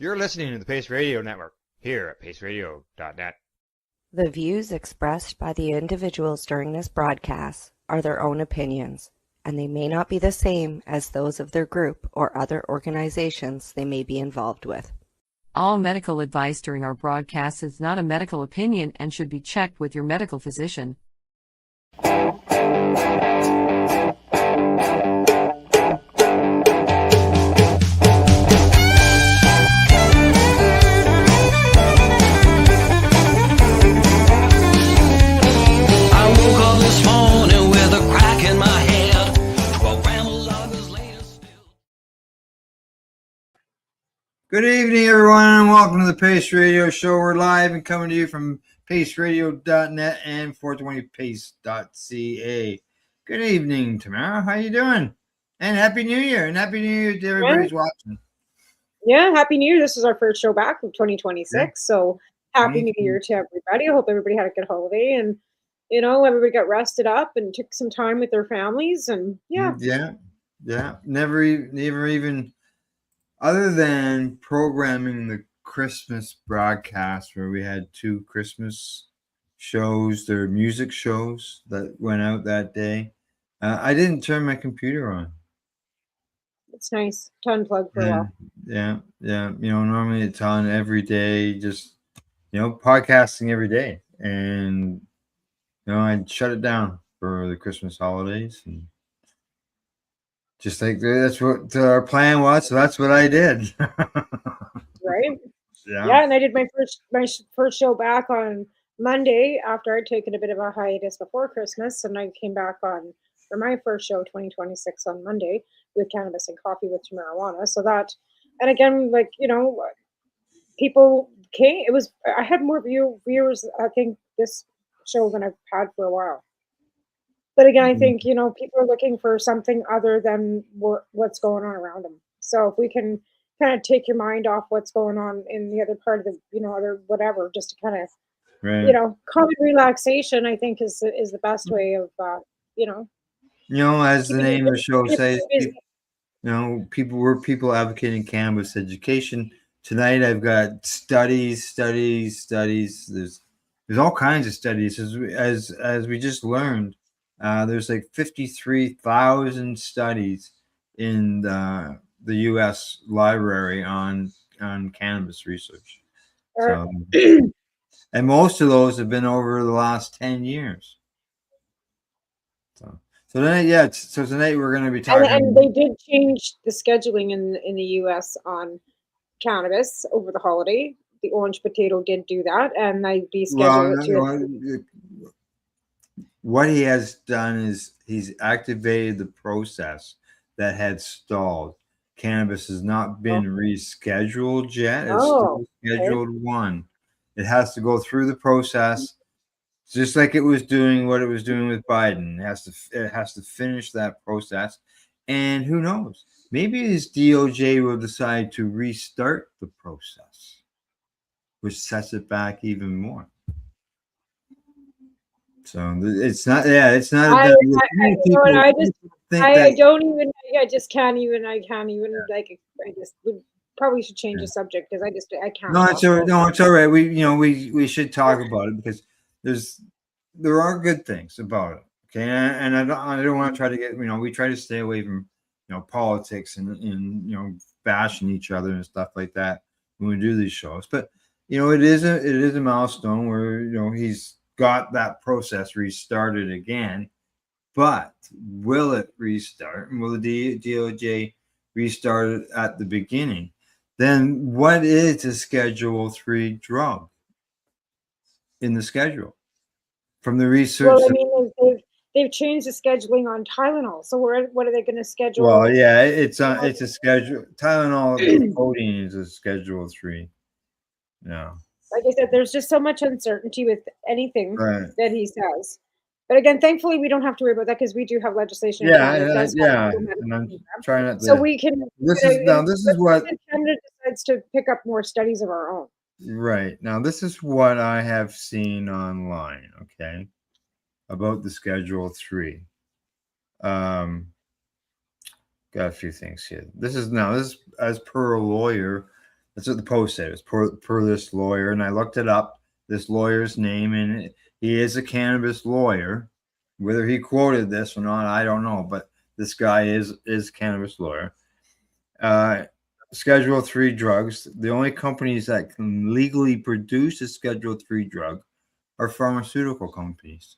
You're listening to the Pace Radio Network here at paceradio.net. The views expressed by the individuals during this broadcast are their own opinions, and they may not be the same as those of their group or other organizations they may be involved with. All medical advice during our broadcast is not a medical opinion and should be checked with your medical physician. Good evening, everyone, and welcome to the Pace Radio Show. We're live and coming to you from paceradio.net and 420pace.ca. Good evening, Tamara. How you doing? And Happy New Year. And Happy New Year to everybody who's watching. Yeah, Happy New Year. This is our first show back of 2026. Yeah. So Happy New Year to everybody. I hope everybody had a good holiday and, you know, everybody got rested up and took some time with their families. And yeah. Never even... Other than programming the Christmas broadcast where we had two Christmas shows, their music shows that went out that day, I didn't turn my computer on. It's nice to unplug for a while. Yeah. You know, normally it's on every day, just, you know, podcasting every day. And, you know, I'd shut it down for the Christmas holidays and just like that's what our plan was, so that's what I did. Right? Yeah, and I did my first show back on Monday after I'd taken a bit of a hiatus before Christmas, and I came back on for my first show 2026 on Monday with Cannabis and Coffee with Marijuana. So that, and again, like, you know, people came. I had more viewers, I think, this show than I've had for a while. But again, I think, you know, people are looking for something other than what's going on around them. So if we can kind of take your mind off what's going on in the other part of the, you know, other whatever, just to kind of, you know, common relaxation, I think is the best way of, you know. You know, as the name of the show says, you know, people advocating cannabis education. Tonight I've got studies. There's all kinds of studies as we just learned. There's like 53,000 studies in the U.S. library on cannabis research. So, and most of those have been over the last 10 years. So tonight we're going to be talking. And they did change the scheduling in the U.S. on cannabis over the holiday. The orange potato did do that, and they descheduled it to. What he has done is he's activated the process that had stalled. Cannabis has not been rescheduled yet. It's still scheduled one. It has to go through the process, just like it was doing what it was doing with Biden. It has to finish that process. And who knows? Maybe his DOJ will decide to restart the process, which sets it back even more. So it's not. Yeah, it's not. I just can't even. I just would probably should change the subject because I can't. No, it's all right. We should talk about it because there are good things about it. Okay, and I don't want to try to get. We try to stay away from politics and bashing each other and stuff like that when we do these shows. But it is a milestone where he's got that process restarted again, but will it restart? And will the DOJ restart it at the beginning? Then what is a Schedule 3 drug in the schedule? From the research. Well, they've changed the scheduling on Tylenol. So what are they going to schedule? Well, yeah, it's a schedule. Tylenol codeine is a Schedule 3. No. Like I said, there's just so much uncertainty with anything that he says. But again, thankfully, we don't have to worry about that because we do have legislation. Yeah. And I'm trying not to. So we can. This is what Canada decides to pick up more studies of our own. Right now, this is what I have seen online. Okay, about the Schedule 3. Got a few things here. This is as per a lawyer. That's what the post said. It was per this lawyer, and I looked it up. This lawyer's name, and he is a cannabis lawyer. Whether he quoted this or not, I don't know. But this guy is a cannabis lawyer. Schedule 3 drugs. The only companies that can legally produce a Schedule 3 drug are pharmaceutical companies.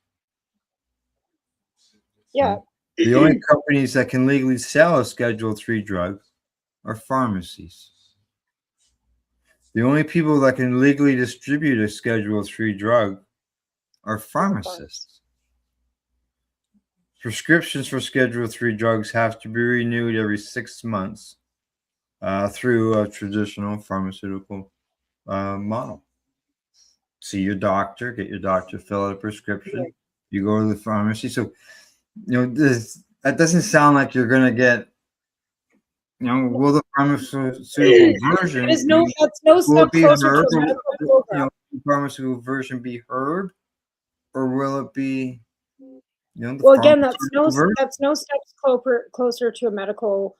Yeah. The only companies that can legally sell a Schedule 3 drug are pharmacies. The only people that can legally distribute a Schedule 3 drug are pharmacists. Prescriptions for Schedule 3 drugs have to be renewed every 6 months through a traditional pharmaceutical model. See your doctor, get your doctor to fill out a prescription. You go to the pharmacy. So, that doesn't sound like you're going to get, will the pharmaceutical version that's no step closer to a medical program. The pharmaceutical version be herb, or will it be, well, again, that's no steps closer to a medical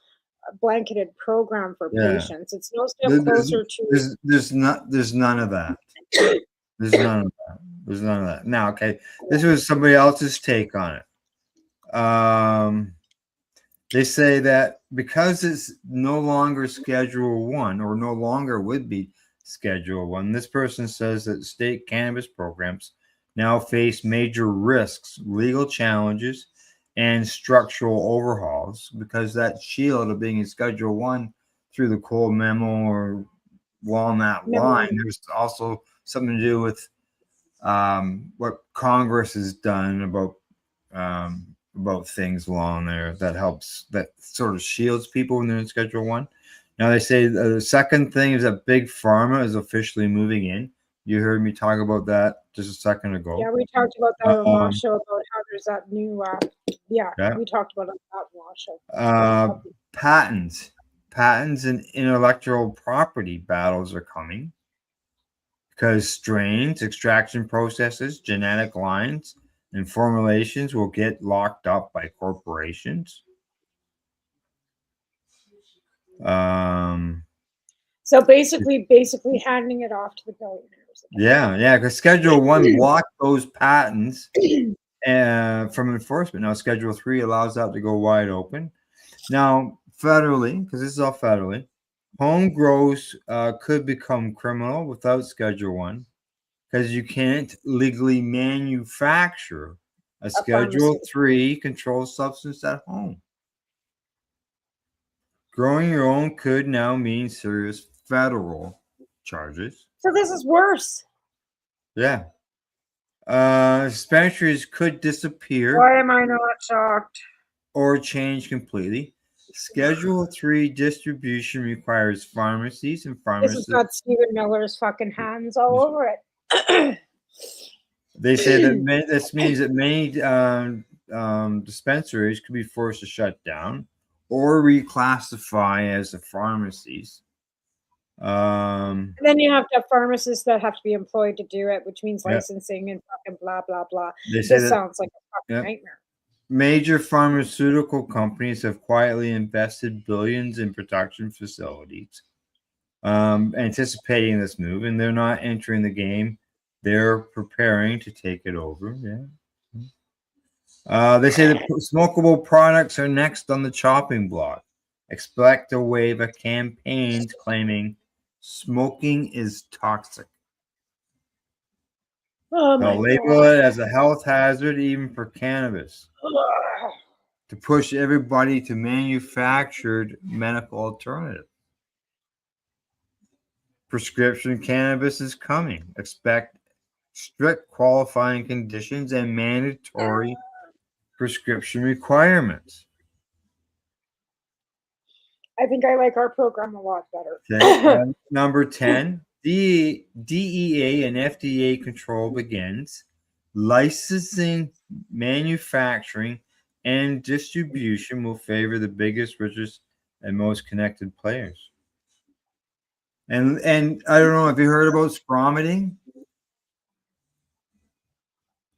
blanketed program for patients. It's no step closer to. There's none of that. There's none of that. There's none of that. Now, okay, this was somebody else's take on it. They say that because it's no longer Schedule 1, or no longer would be Schedule 1, this person says that state cannabis programs now face major risks, legal challenges, and structural overhauls, because that shield of being in Schedule 1 through the Cole memo or along that line, there's also something to do with what Congress has done about things along there that sort of shields people when they're in Schedule 1. Now they say the second thing is that Big Pharma is officially moving in. You heard me talk about that just a second ago. Yeah, we talked about that on the last show, about how there's that new we talked about it on that last show. Patents and intellectual property battles are coming because strains, extraction processes, genetic lines, and formulations will get locked up by corporations. So basically handing it off to the billionaires. Yeah, because Schedule 1 blocked those patents from enforcement. Now Schedule 3 allows that to go wide open. Now federally, because this is all federally, home grows could become criminal without Schedule 1, because you can't legally manufacture a Schedule 3 controlled substance at home. Growing your own could now mean serious federal charges. So this is worse. Yeah. Dispensaries could disappear. Why am I not shocked? Or change completely. Schedule 3 distribution requires pharmacies and pharmacists. This has got Stephen Miller's fucking hands all over it. They say that this means that many dispensaries could be forced to shut down or reclassify as the pharmacies. And then you have to have pharmacists that have to be employed to do it, which means licensing and fucking blah blah blah. This sounds like a fucking nightmare. Major pharmaceutical companies have quietly invested billions in production facilities, anticipating this move, and they're not entering the game. They're preparing to take it over. They say that smokable products are next on the chopping block. Expect a wave of campaigns claiming smoking is toxic. They'll label it as a health hazard, even for cannabis, to push everybody to manufactured medical alternative. Prescription cannabis is coming. Expect strict qualifying conditions and mandatory prescription requirements. I think I like our program a lot better. Okay. Number 10, DEA and FDA control begins. Licensing, manufacturing, and distribution will favor the biggest, richest, and most connected players. And I don't know if you heard about scromiting.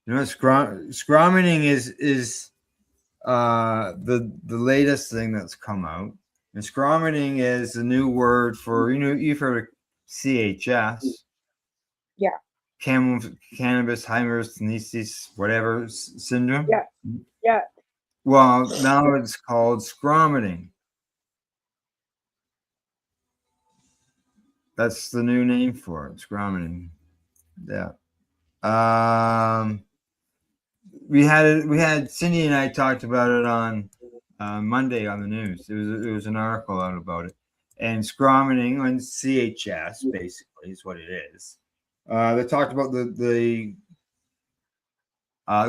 You know, scromiting is the latest thing that's come out. And scromining is the new word for, you've heard of CHS. Yeah. Cannabis hyperemesis, whatever syndrome. Yeah. Yeah. Well, now it's called scromining. That's the new name for it, scromining. Yeah. We had Cindy and I talked about it on Monday on the news. There was an article out about it, and scromining on CHS basically is what it is. They talked about the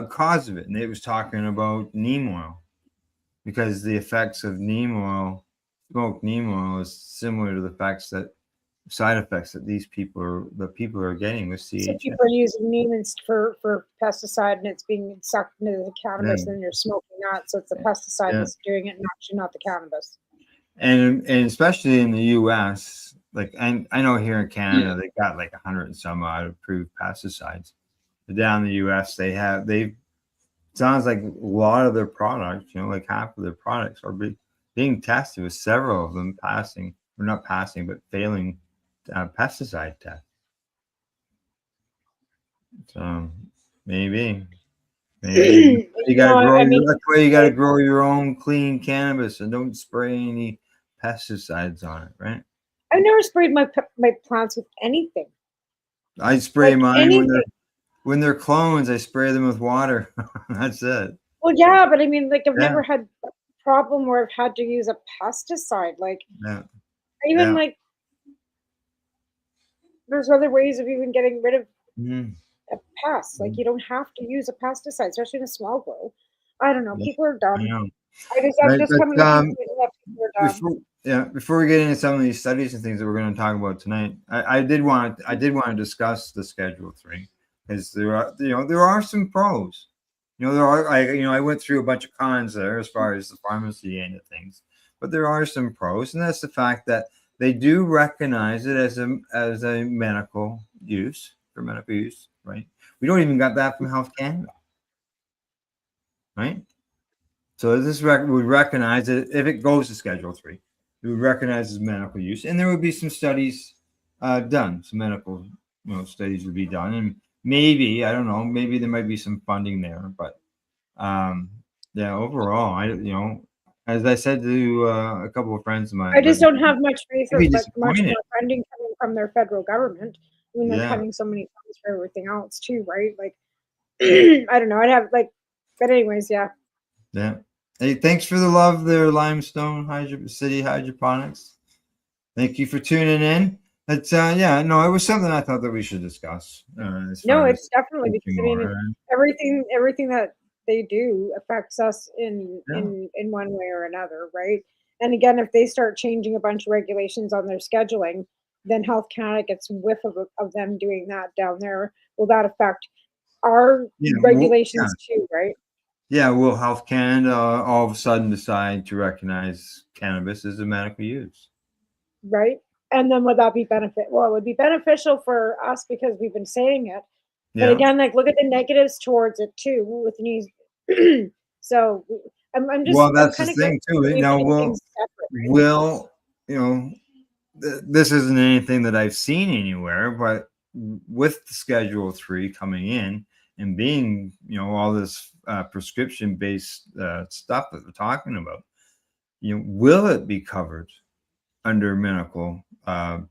cause of it, and it was talking about neem oil, because the effects of neem oil, smoked neem oil, is similar to the side effects that people are getting with CHS. So people are using neem for pesticide, and it's being sucked into the cannabis, and then you're smoking that. So it's the pesticide that's doing it, and actually not the cannabis. And especially in the U.S., like I know here in Canada, they got like 100 and some odd approved pesticides. But down in the U.S., sounds like a lot of their products, like half of their products are being tested, with several of them passing, or not passing, but failing pesticide test. So maybe you gotta grow. That's why you gotta grow your own clean cannabis and don't spray any pesticides on it, right? I've never sprayed my plants with anything. I spray mine when they're clones. I spray them with water. That's it. Well, yeah, but I mean, like, I've never had a problem where I've had to use a pesticide. Like, even like, there's other ways of even getting rid of a pest. Like, you don't have to use a pesticide, especially in a small grow. I don't know. People are dumb. Before we get into some of these studies and things that we're going to talk about tonight, I did want to discuss the Schedule 3, because there are some pros. I went through a bunch of cons there as far as the pharmacy end of things, but there are some pros, and that's the fact that they do recognize it as a medical use, for medical use, right? We don't even got that from Health Canada, right? So this would recognize it if it goes to Schedule 3. It would recognize as medical use, and there would be some studies done. Some medical studies would be done, and maybe, I don't know, maybe there might be some funding there, but overall, as I said to a couple of friends of mine, I just don't have much faith or much more funding coming from their federal government. I mean, they're cutting so many funds for everything else too, right? Like, I don't know. I'd have but anyways, yeah. Yeah. Hey, thanks for the love there, Limestone City Hydroponics. Thank you for tuning in. But it was something I thought that we should discuss. No, it's definitely, because I mean, everything that they do affects us in one way or another, right? And again, if they start changing a bunch of regulations on their scheduling, then Health Canada gets whiff of them doing that down there. Will that affect our regulations too, right? Yeah, will Health Canada all of a sudden decide to recognize cannabis as a medical use? Right. And then would that be Well, it would be beneficial for us because we've been saying it. But again, look at the negatives towards it too with these. So I'm just. Well, that's the thing too. This isn't anything that I've seen anywhere, but with the Schedule 3 coming in and being, all this prescription-based stuff that we're talking about, will it be covered under medical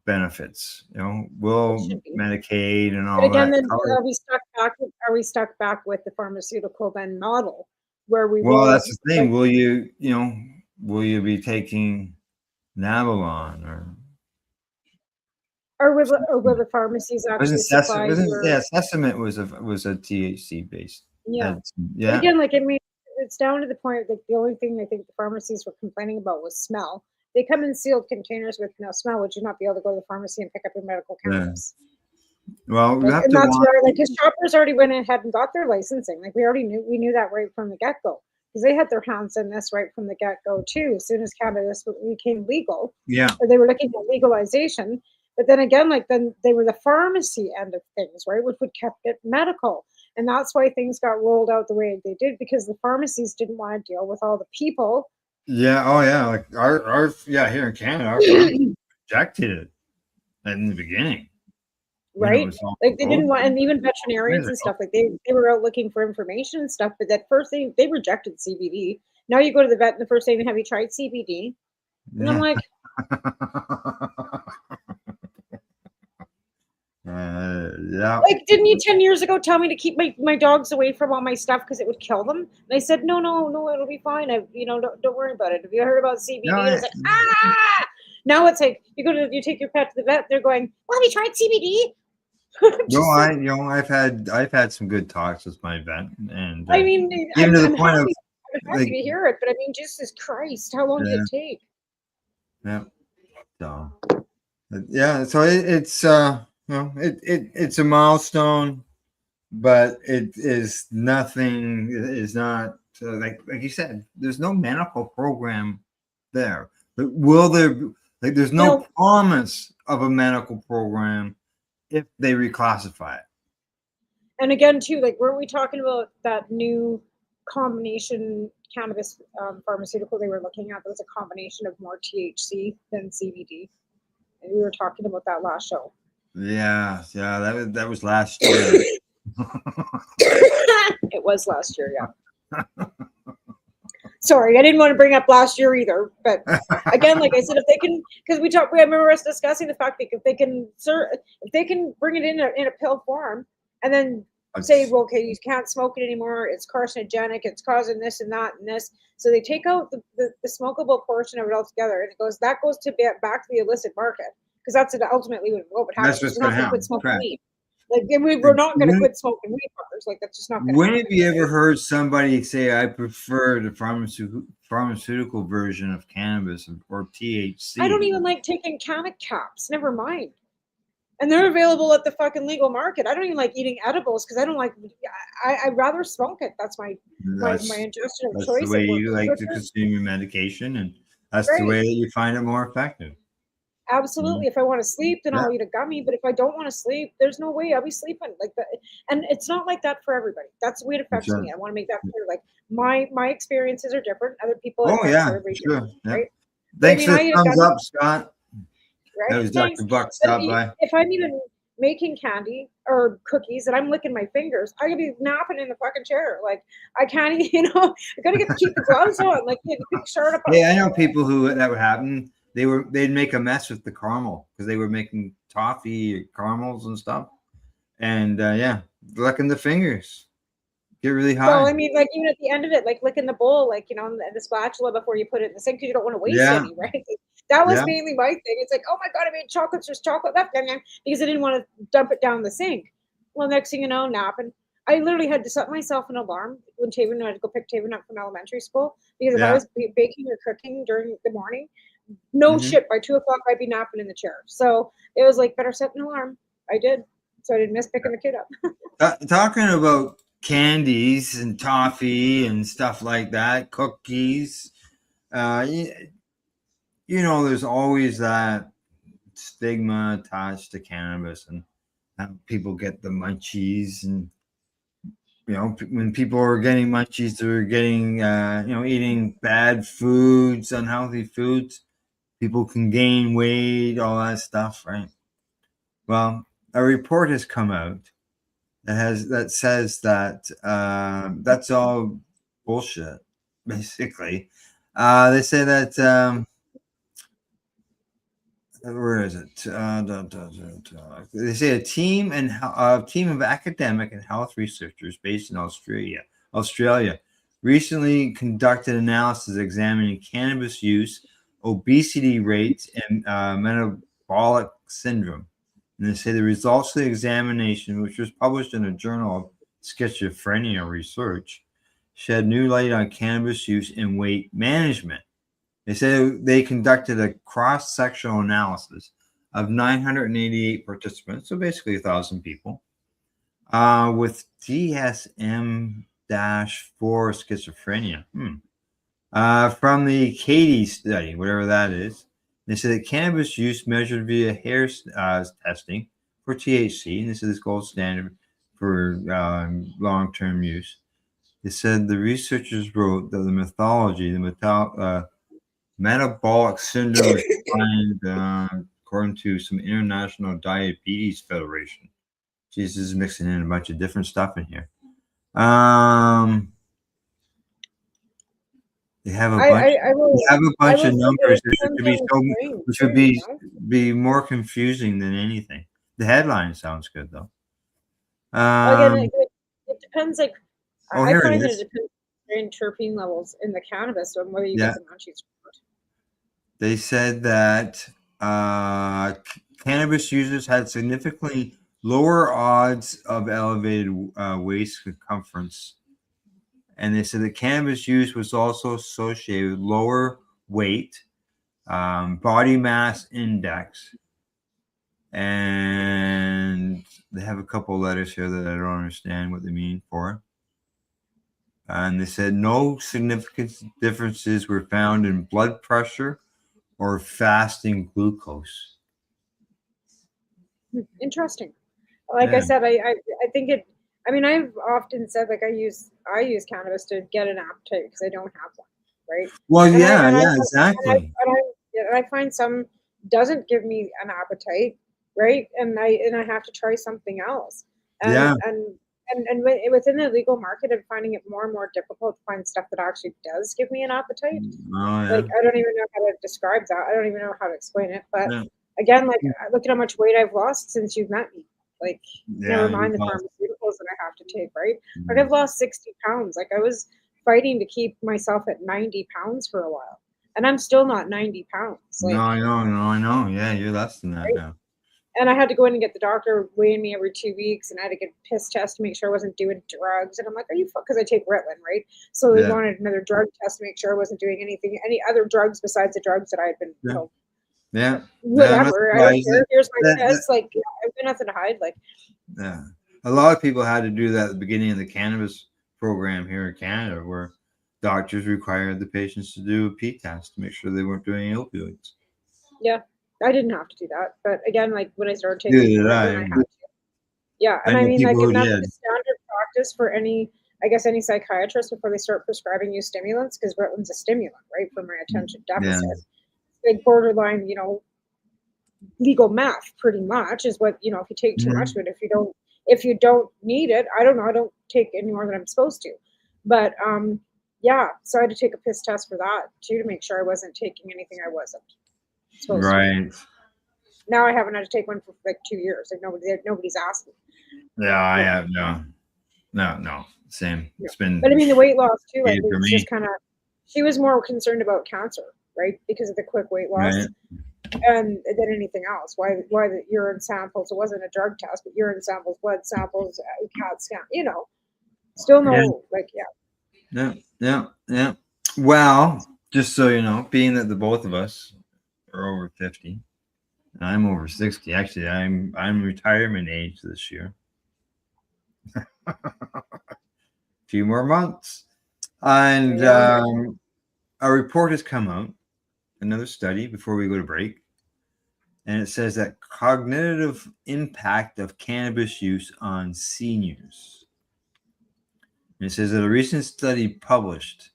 benefits? Will Medicaid and all that? But again, then are we stuck back with the pharmaceutical then model where we? Well, that's the thing. Will you be taking Navalon or will the pharmacies actually supply? Sesame was a THC based. Yeah. But again, I mean, it's down to the point that the only thing I think the pharmacies were complaining about was smell. They come in sealed containers with no smell. Would you not be able to go to the pharmacy and pick up your medical cannabis? Well, where because shoppers already went ahead and got their licensing. We knew that right from the get-go, because they had their hands in this right from the get-go too. As soon as cannabis became legal, or they were looking at legalization. But then again, then they were the pharmacy end of things, right, which would kept it medical. And that's why things got rolled out the way they did, because the pharmacies didn't want to deal with all the people Yeah. Oh, yeah. Like our here in Canada, our farm rejected it in the beginning. Right? Like they didn't want, and even Years veterinarians and ago. stuff, like they were out looking for information and stuff, but at first they rejected CBD. Now you go to the vet and the first thing, have you tried CBD? And I'm Yeah. like, Yeah. like, didn't you 10 years ago tell me to keep my dogs away from all my stuff because it would kill them? And I said, no, no, no, it'll be fine. Don't worry about it. Have you heard about CBD? No, And it's like, ah! Now it's like you take your pet to the vet. They're going, well, have you tried CBD? I've had some good talks with my vet, and I mean, even to the I'm point happy. of I'm happy like, to hear it, but I mean, Jesus Christ, how long did yeah, it take? yeah, so yeah, so it's it's a milestone, but it is nothing. It is not like you said. There's no medical program there, but will there? Like, there's no Well, promise of a medical program if they reclassify it. and again, too, like, weren't we talking about that new combination cannabis pharmaceutical they were looking at? That was a combination of more THC than CBD, and we were talking about that last show. Yeah, yeah, that was last year. It was last year, yeah. Sorry, I didn't want to bring up last year either, but again, like I said, if they can, because I remember us discussing the fact that if they can bring it in a pill form, and then say, well, okay, you can't smoke it anymore. It's carcinogenic. It's causing this and that and this. So they take out the smokable portion of it altogether, and that goes to back to the illicit market, because that's ultimately what would happen. That's what's We're not going to going to quit happen. smoking Correct. weed. Like we're not going to quit smoking weed, brothers. Like that's just not going to When happen. have you ever heard somebody say, "I prefer the pharmaceutical version of cannabis or THC"? I don't even like taking canna caps. Never mind. And they're available at the fucking legal market. I don't even like eating edibles because I don't like. I'd rather smoke it. That's my That's ingestion of that's the choice. way It works you like to quicker. consume your medication, and that's the Great. way that you find it more effective. Absolutely. If I want to sleep, then Yeah, I'll eat a gummy. But if I don't want to sleep, there's no way I'll be sleeping like that. And it's not like that for everybody. That's the way it affects sure. me. I want to make that clear. Like my experiences are different. Other people, it Oh affects yeah, everybody sure. different, Yeah. right? But I Thanks mean, for I the eat a thumbs gummy, up, Scott. That right? was Thanks. Dr. Buck But stop by. if I'm even making candy or cookies and I'm licking my fingers, I could be napping in the fucking chair. Like I can't, I gotta keep the gloves on. Like you big shirt up. Yeah, I know people who that would happen. They'd make a mess with the caramel because they were making toffee caramels and stuff. And yeah, licking the fingers, get really Well, high. I mean, like even at the end of it, like licking the bowl, like and the spatula before you put it in the sink because you don't want to waste Yeah, any, right? That was yeah. mainly my thing. It's like, oh my god, I made chocolates, there's chocolate left, because I didn't want to dump it down the sink. Well, next thing you know, napping. I literally had to set myself an alarm when Taven, I had to go pick Taven up from elementary school because if I Yeah. was baking or cooking during the morning, no Hmm. shit, by 2 o'clock I'd be napping in the chair. So it was like better set an alarm. I did, so I didn't miss picking the kid up. Talking about candies and toffee and stuff like that, cookies. You, there's always that stigma attached to cannabis, and how people get the munchies, and when people are getting munchies, they're getting eating bad foods, unhealthy foods. People can gain weight, all that stuff, right? Well, a report has come out that says that that's all bullshit. Basically, they say that where is it? They say a team of academic and health researchers based in Australia, recently conducted analysis examining cannabis use, obesity rates, and metabolic syndrome. And they say the results of the examination, which was published in a journal of schizophrenia research, shed new light on cannabis use and weight management. They said they conducted a cross-sectional analysis of 988 participants, so basically 1,000 people, with DSM-4 schizophrenia. From the Katie study, whatever that is. They said that cannabis use measured via hair testing for THC, and this is gold standard for long-term use. They said the researchers wrote that the Metabolic syndrome is defined according to some International Diabetes Federation. Jesus is mixing in a bunch of different stuff in here. They have a bunch of numbers which should be more confusing than anything. The headline sounds good though. Again, it depends. Like I here find it that is. it depends on terpene levels in the cannabis and whether you get the munchies or not. They said that cannabis users had significantly lower odds of elevated waist circumference. And they said that cannabis use was also associated with lower weight, body mass index, and they have a couple of letters here that I don't understand what they mean for. And they said no significant differences were found in blood pressure or fasting glucose. Interesting. Like I said, I think it. I mean, I've often said like I use cannabis to get an appetite because I don't have one, right? Well, exactly. And I find some doesn't give me an appetite, right? And I have to try something else. And within the legal market, I'm finding it more and more difficult to find stuff that actually does give me an appetite. Like I don't even know how to describe that. I don't even know how to explain it. But again, like look at how much weight I've lost since you've met me. Like never mind the pharmaceuticals that I have to take, right? Like I've lost 60 pounds. Like I was fighting to keep myself at 90 pounds for a while. And I'm still not 90 pounds. Like, no, I know. Yeah, you're less than that now. And I had to go in and get the doctor weighing me every 2 weeks, and I had to get a piss test to make sure I wasn't doing drugs. And I'm like, are you because I take Ritalin, right? So they wanted another drug test to make sure I wasn't doing any other drugs besides the drugs that I had been, whatever. I don't care. Here's my test. Like, I've got nothing to hide. Like, a lot of people had to do that at the beginning of the cannabis program here in Canada, where doctors required the patients to do a pee test to make sure they weren't doing opioids. Yeah, I didn't have to do that, but again, like when I started taking, I had to. Yeah, and I mean, like, and that's the standard practice for any psychiatrist before they start prescribing you stimulants, because Ritalin's a stimulant, right, for my attention deficit. Like borderline, legal meth, pretty much, is what if you take too much of it. If you don't need it, I don't know. I don't take any more than I'm supposed to, but so I had to take a piss test for that too to make sure I wasn't taking anything I wasn't supposed to. Now I haven't had to take one for like 2 years. Like nobody's asked me. Yeah, I have no. Same. It's been. But I mean, the weight loss too. Like it's just kind of. She was more concerned about cancer, right, because of the quick weight loss, and than anything else. Why the urine samples? It wasn't a drug test, but urine samples, blood samples, CAT scan. Still no Yeah. Well, just so you know, being that the both of us are over 50, and I'm over 60. Actually, I'm retirement age this year. A few more months, and a report has come out, another study before we go to break, and it says that cognitive impact of cannabis use on seniors. And it says that a recent study published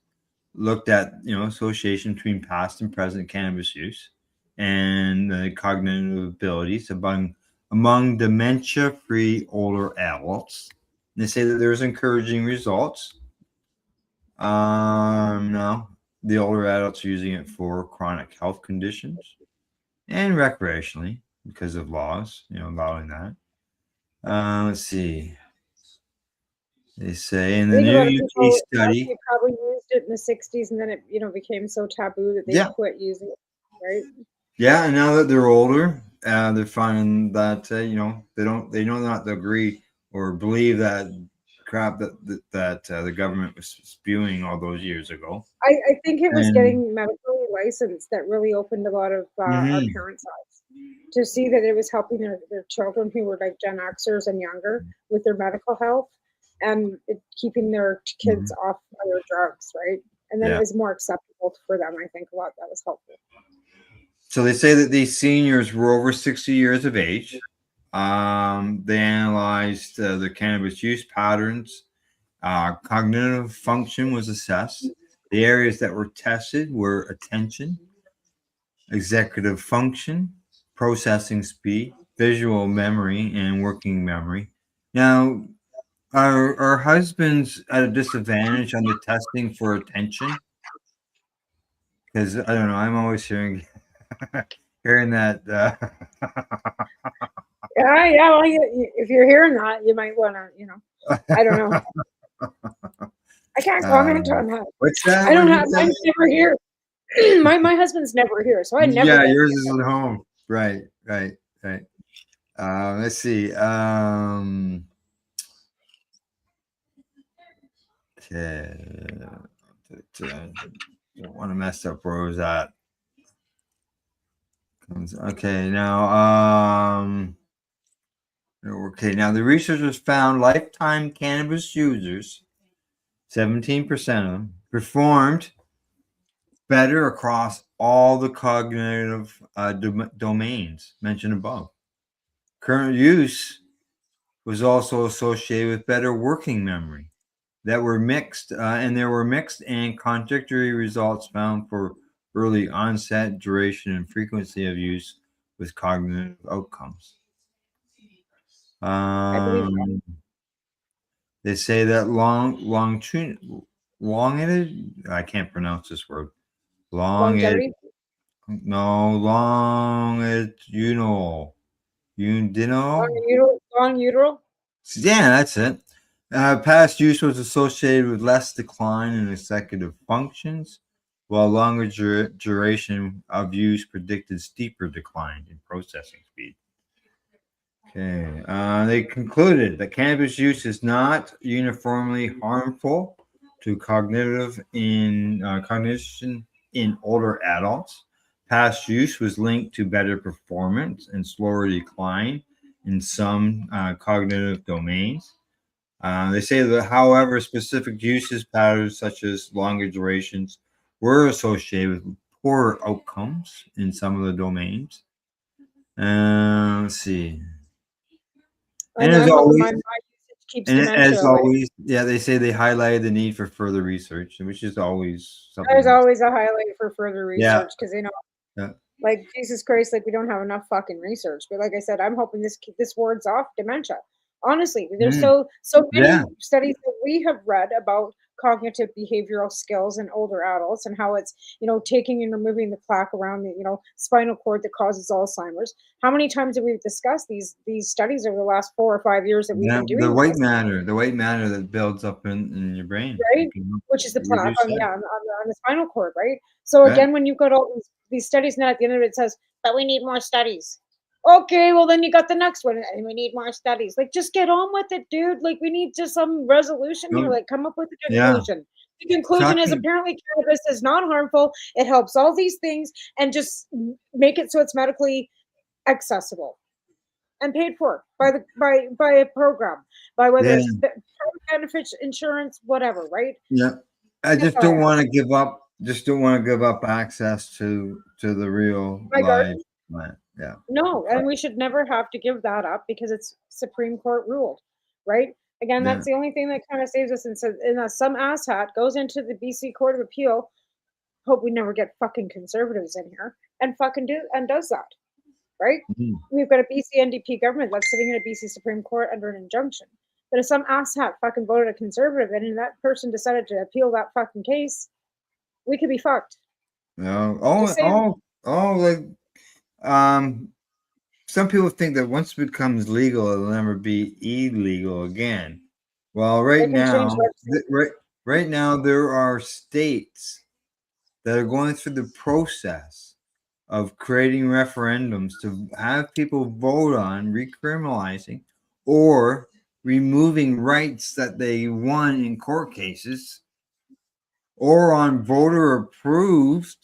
looked at association between past and present cannabis use and the cognitive abilities among dementia-free older adults. And they say that there's encouraging results. No, the older adults are using it for chronic health conditions and recreationally because of laws, allowing that. Let's see. They say in the new UK study, they probably used it in the 60s, and then it became so taboo that they quit using it, right? Yeah, and now that they're older, they're finding that they know not to agree or believe that crap that the government was spewing all those years ago. I think it was getting medically licensed that really opened a lot of our parents' eyes to see that it was helping their children who were like Gen Xers and younger with their medical health and keeping their kids off other drugs, right? And then it was more acceptable for them. I think a lot that was helpful. So they say that these seniors were over 60 years of age. They analyzed the cannabis use patterns. Cognitive function was assessed. The areas that were tested were attention, executive function, processing speed, visual memory, and working memory. Now, are husbands at a disadvantage on the testing for attention? Because I don't know, I'm always hearing that. Yeah. Well, if you're hearing that, you might want to, I don't know. I can't comment on that. What's that? I don't have. Mine's never here. my husband's never here, so I never. Yeah, yours is at home. Right. Let's see. Okay. Don't want to mess up where it was at. Okay, now now the researchers found lifetime cannabis users, 17% of them, performed better across all the cognitive domains mentioned above. Current use was also associated with better working memory that were mixed, and there were mixed and contradictory results found for early onset, duration, and frequency of use with cognitive outcomes. They say that I can't pronounce this word. Longevity? Longitudinal. Longitudinal? Yeah, that's it. Past use was associated with less decline in executive functions, while longer duration of use predicted steeper decline in processing speed. Okay. They concluded that cannabis use is not uniformly harmful to cognition in older adults. Past use was linked to better performance and slower decline in some cognitive domains. They say that, however, specific uses patterns such as longer durations were associated with poorer outcomes in some of the domains. Let's see. And as always, yeah, they say they highlighted the need for further research, which is always something. There's always a highlight for further research because like Jesus Christ, like we don't have enough fucking research. But like I said, I'm hoping this wards off dementia. Honestly, there's so many studies that we have read about cognitive behavioral skills in older adults and how it's taking and removing the plaque around the spinal cord that causes Alzheimer's. How many times have we discussed these studies over the last 4 or 5 years that we've been doing? The white matter that builds up in your brain, right? Which is the plaque on the spinal cord, right? So again, when you've got all these studies, and at the end of it says, but we need more studies. Okay, well then you got the next one, and we need more studies. Like, just get on with it, dude. Like, we need just some resolution here. Like, come up with a conclusion. The conclusion is apparently cannabis is not harmful. It helps all these things, and just make it so it's medically accessible and paid for by a program, by whether it's benefits, insurance, whatever, right? Yeah, I just don't want to give up. Just don't want to give up access to the real live plant. Yeah. No, and we should never have to give that up because it's Supreme Court ruled, right? Again, that's the only thing that kind of saves us. And so, some asshat goes into the BC Court of Appeal. Hope we never get fucking conservatives in here and does that, right? Mm-hmm. We've got a BC NDP government that's sitting in a BC Supreme Court under an injunction. But if some asshat fucking voted a conservative in and that person decided to appeal that fucking case, we could be fucked. No, some people think that once it becomes legal, it'll never be illegal again. Well, right now there are states that are going through the process of creating referendums to have people vote on recriminalizing or removing rights that they won in court cases, or on voter approved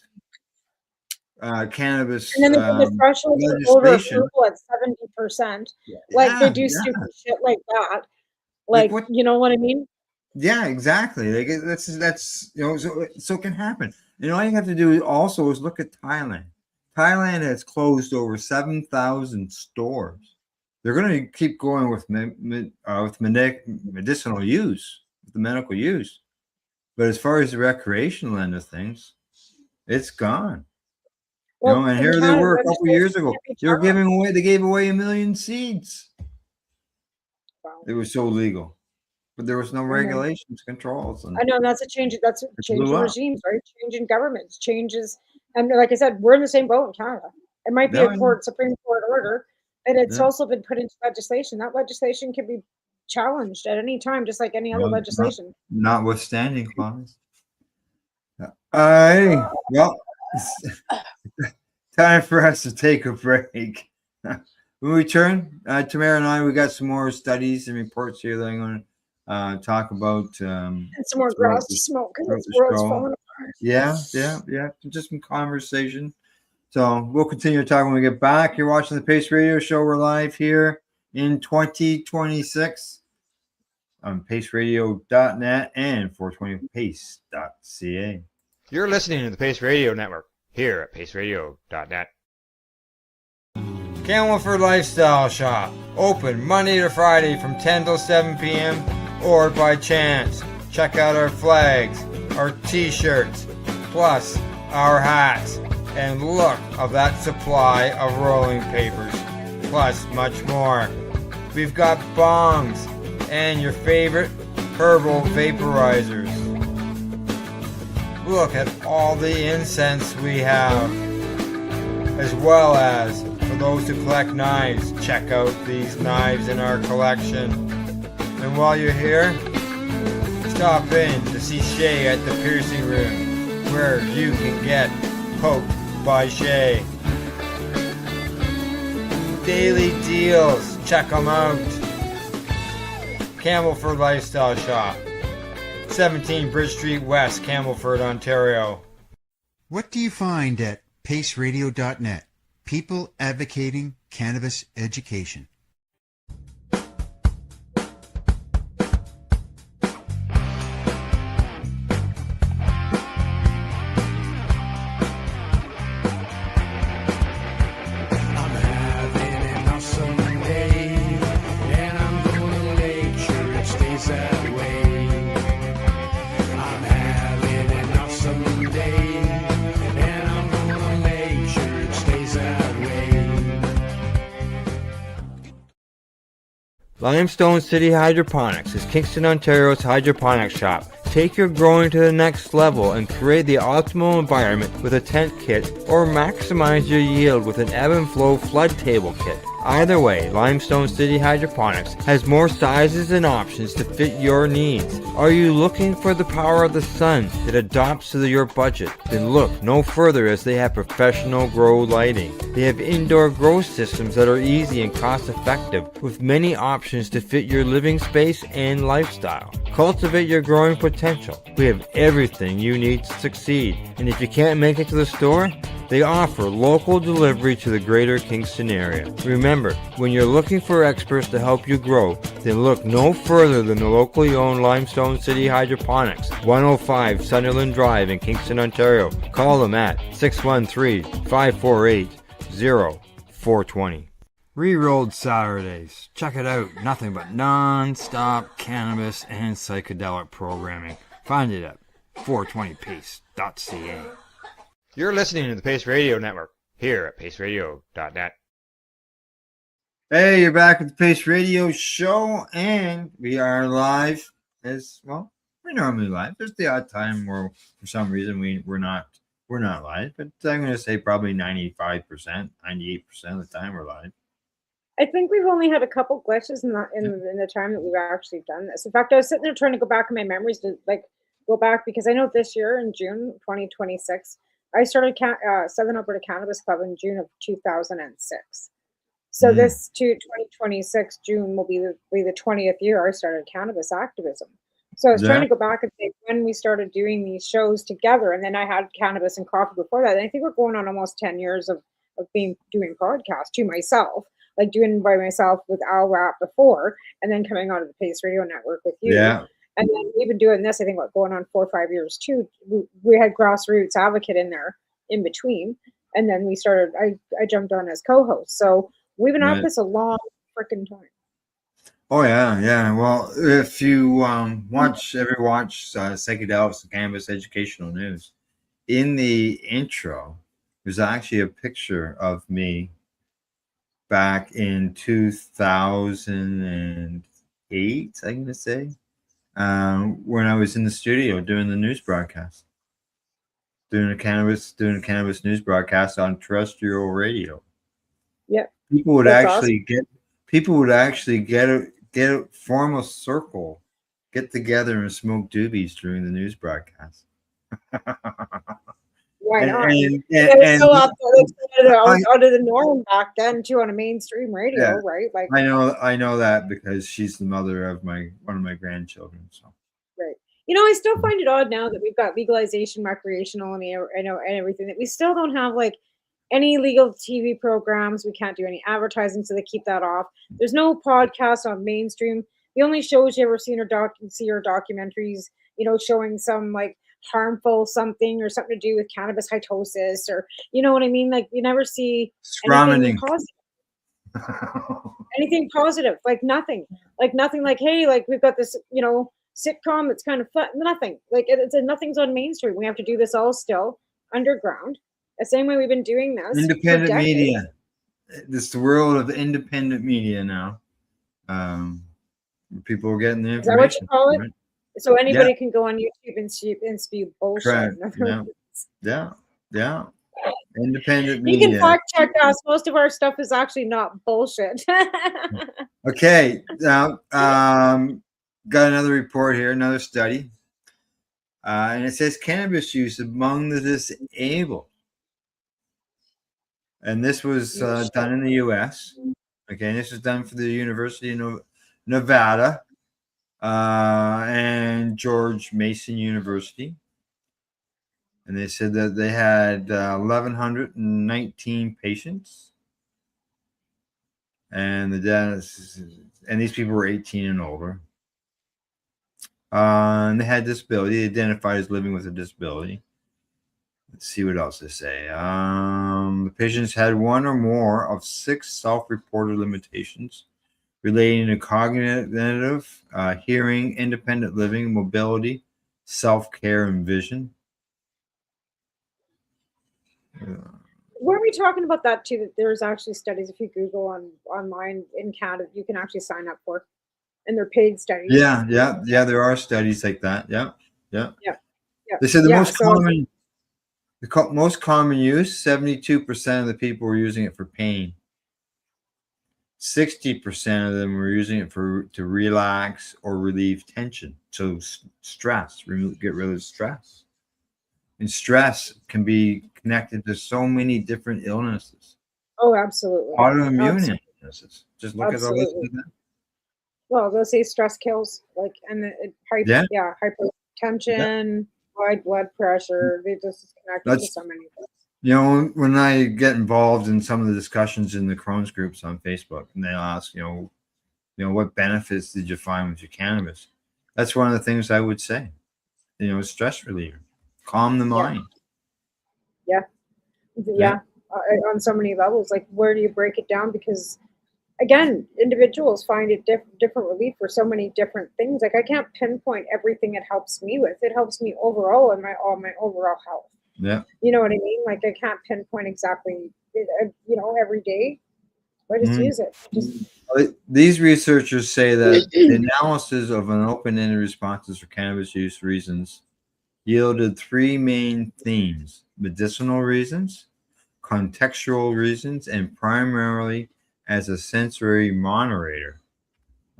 cannabis. And then the threshold for voter approval at 70%. Like they do stupid shit like that. Like you know what I mean? Yeah, exactly. Like that's so it can happen. And all you have to do also is look at Thailand. Thailand has closed over 7,000 stores. They're going to keep going with medicinal use, with the medical use. But as far as the recreational end of things, it's gone. Well, and in here they Canada, were a couple years legislation ago. can't be They were challenged. they gave away 1 million seeds. Wow. It was so legal, but there was no regulations, controls, and I know that's a change. That's a it change blew in up. regimes, right? Change in governments, changes. And like I said, we're in the same boat in Canada. It might be a Supreme Court order, and it's also been put into legislation. That legislation can be challenged at any time, just like any other legislation. Notwithstanding clause. All right. Well, it's time for us to take a break. When we return, Tamara and I, we got some more studies and reports here that I'm going to talk about. And some more grass to smoke because the world's falling apart. Yeah. Just some conversation. So we'll continue to talk when we get back. You're watching the Pace Radio Show. We're live here in 2026 on paceradio.net and 420pace.ca. You're listening to the Pace Radio Network here at paceradio.net. Campbellford Lifestyle Shop. Open Monday to Friday from 10 till 7 p.m. or by chance. Check out our flags, our t-shirts, plus our hats. And look of that supply of rolling papers, plus much more. We've got bongs and your favorite herbal vaporizers. Look at all the incense we have, as well as for those who collect knives, check out these knives in our collection. And while you're here, stop in to see Shay at the piercing room, where you can get poked by Shay. Daily deals, check them out. Campbellford Lifestyle Shop, 17 Bridge Street West, Campbellford, Ontario. What do you find at paceradio.net? People advocating cannabis education. Limestone City Hydroponics is Kingston, Ontario's hydroponics shop. Take your growing to the next level and create the optimal environment with a tent kit, or maximize your yield with an ebb and flow flood table kit. Either way, Limestone City Hydroponics has more sizes and options to fit your needs. Are you looking for the power of the sun that adapts to your budget? Then look no further, as they have professional grow lighting. They have indoor grow systems that are easy and cost effective, with many options to fit your living space and lifestyle. Cultivate your growing potential. We have everything you need to succeed. And if you can't make it to the store, they offer local delivery to the greater Kingston area. Remember, when you're looking for experts to help you grow, then look no further than the locally owned Limestone City Hydroponics, 105 Sunderland Drive in Kingston, Ontario. Call them at 613-548-0420. Rerolled Saturdays. Check it out. Nothing but non-stop cannabis and psychedelic programming. Find it at 420pace.ca. You're listening to the Pace Radio Network here at paceradio.net. Hey, you're back with the Pace Radio Show, and we are live as well. We're normally live. There's the odd time where, for some reason, we're not live. But I'm going to say probably 95%, 98% of the time we're live. I think we've only had a couple glitches in the time that we've actually done this. In fact, I was sitting there trying to go back in my memories to go back, because I know this year in June 2026. I started Southern Alberta Cannabis Club in June of 2006. So this 2026 June will be the 20th year I started cannabis activism. So I was trying to go back and say when we started doing these shows together, and then I had Cannabis and Coffee before that. And I think we're going on almost 10 years of doing podcasts to myself, like doing by myself with Al Rap before, and then coming onto the Pace Radio Network with you. Yeah. And then even doing this, I think going on 4 or 5 years too. We had Grassroots Advocate in there in between. And then we started, I jumped on as co-host. So we've been at this a long freaking time. Oh yeah. Well, if you watch Psychedelics and Cannabis Educational News, in the intro, There's actually a picture of me back in 2008, I'm going to say, when I was in the studio doing the news broadcast, doing a cannabis news broadcast on terrestrial radio. Yeah. People would That's actually form a circle, get together and smoke doobies during the news broadcast. Why not? And it was so out of the norm back then too, on a mainstream radio, yeah, right? Like I know that because she's the mother of one of my grandchildren. So right. I still find it odd now that we've got legalization, recreational, and everything, that we still don't have like any legal TV programs. We can't do any advertising, so they keep that off. There's no podcast on mainstream. The only shows you ever see are documentaries, showing some like harmful something or something to do with cannabis hitosis, or you know what I mean? Like you never see anything positive. Anything positive, like nothing, like hey, like we've got this, sitcom that's kind of fun. Nothing, like nothing's on mainstream. We have to do this all still underground, the same way we've been doing this. Independent media. This is the world of independent media now. People are getting the information. Is that what you call it? Right? So anybody can go on YouTube and spew bullshit. Yeah. Independent media. You can fact check us. Most of our stuff is actually not bullshit. Okay. Now, got another report here, another study. And it says cannabis use among the disabled. And this was done in the U.S. Okay, this was done for the University of Nevada and George Mason University. And they said that they had 1,119 patients. And these people were 18 and older. And they had disability, identified as living with a disability. Let's see what else they say. The patients had one or more of 6 self-reported limitations relating to cognitive, hearing, independent living, mobility, self-care, and vision. Weren't we talking about that too? That there's actually studies, if you Google online in Canada, you can actually sign up for, and they're paid studies. Yeah. There are studies like that. Yeah. They said the most common use, 72% of the people were using it for pain. 60% of them were using it to relax or relieve tension. So stress, get rid of stress. And stress can be connected to so many different illnesses. Oh, absolutely. Autoimmune illnesses. Just look at all this. Well, they'll say stress kills, like, and hypertension, high blood pressure. They just connected to so many things. When I get involved in some of the discussions in the Crohn's groups on Facebook, and they ask, what benefits did you find with your cannabis? That's one of the things I would say. Stress reliever, calm the mind. Yeah. On so many levels. Like, where do you break it down? Because again, individuals find it different relief for so many different things. Like, I can't pinpoint everything it helps me with. It helps me overall in my overall health. Yeah. You know what I mean? Like, I can't pinpoint exactly, every day. I just use it. These researchers say that the analysis of an open-ended responses for cannabis use reasons yielded 3 main themes: medicinal reasons, contextual reasons, and primarily as a sensory moderator.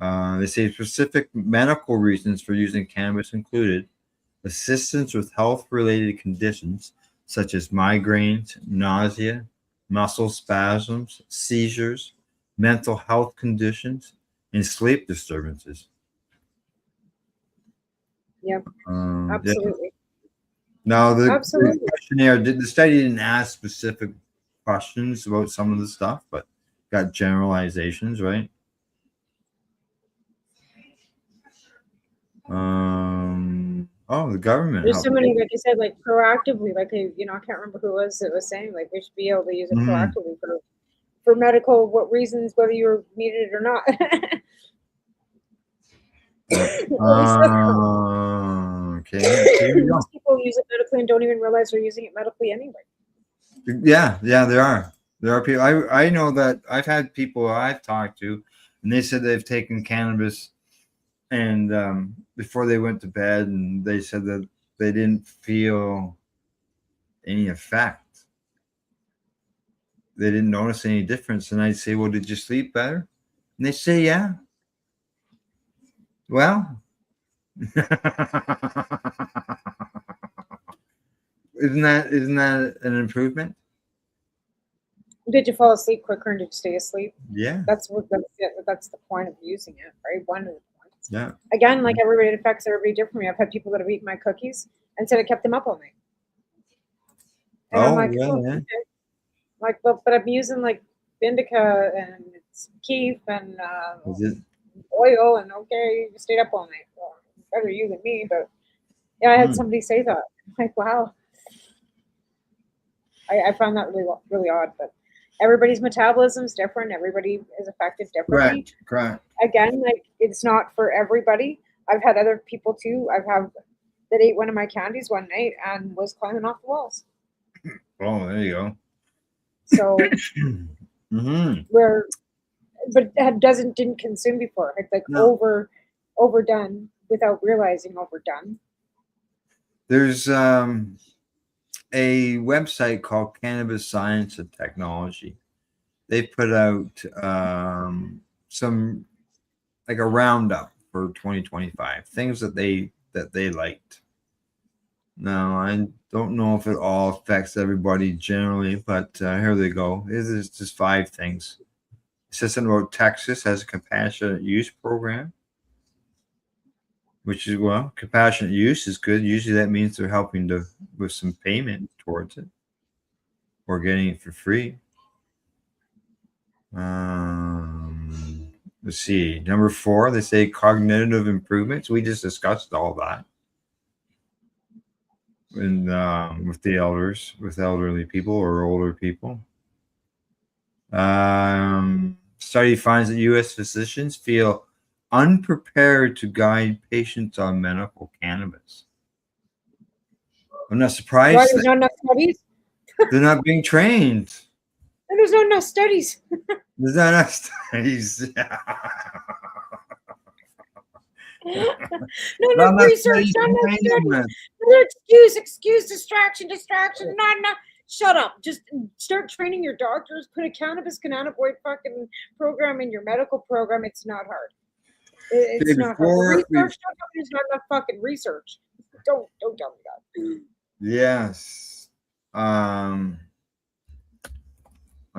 They say specific medical reasons for using cannabis included assistance with health-related conditions such as migraines, nausea, muscle spasms, seizures, mental health conditions, and sleep disturbances. Yep, absolutely. Now, the questionnaire, the study didn't ask specific questions about some of the stuff, but got generalizations, right? The government. There's so many, like you said, like proactively, like, I can't remember who it was saying, like, we should be able to use it proactively for medical, what reasons, whether you need it or not. Okay. Most people use it medically and don't even realize they're using it medically anyway. Yeah, there are. There are people. I know that I've had people I've talked to, and they said they've taken cannabis, and before they went to bed, and they said that they didn't feel any effect. They didn't notice any difference. And I'd say, "Well, did you sleep better?" And they say, "Yeah." Well, isn't that an improvement? Did you fall asleep quicker and did you stay asleep? Yeah. That's the point of using it, right? One of the points. Yeah. Again, like everybody, it affects everybody differently. I've had people that have eaten my cookies and said it kept them up all night. And I'm like, yeah. okay. Like, but I'm using like indica and it's keef and oil, and okay, you stayed up all night. Well, better you than me, but yeah, I had somebody say that. I'm like, wow. I found that really odd, but everybody's metabolism is different. Everybody is affected differently. Correct. Again, like it's not for everybody. I've had other people too. That ate one of my candies one night and was climbing off the walls. Oh, there you go. So, but it didn't consume before. It's like overdone without realizing overdone. There's a website called Cannabis Science and Technology. They put out some like a roundup for 2025 things that they liked. Now I don't know if it all affects everybody generally, but here they go. It's just 5 things. It says something about Texas has a compassionate use program, which is, well, compassionate use is good. Usually that means they're helping with some payment towards it or getting it for free. Let's see. Number 4, they say cognitive improvements. We just discussed all that. And with the elders, with elderly people or older people. Study finds that U.S. physicians feel unprepared to guide patients on medical cannabis. I'm not surprised. Why there's not enough studies? They're not being trained. And there's not enough studies. There's not enough studies. No enough research. Not enough studies. Excuse, distraction. Not enough. Shut up. Just start training your doctors. Put a cannabis cannabinoid fucking program in your medical program. It's not hard. It's not hard. Research. There's not enough fucking research. Don't tell me that. Yes. I'm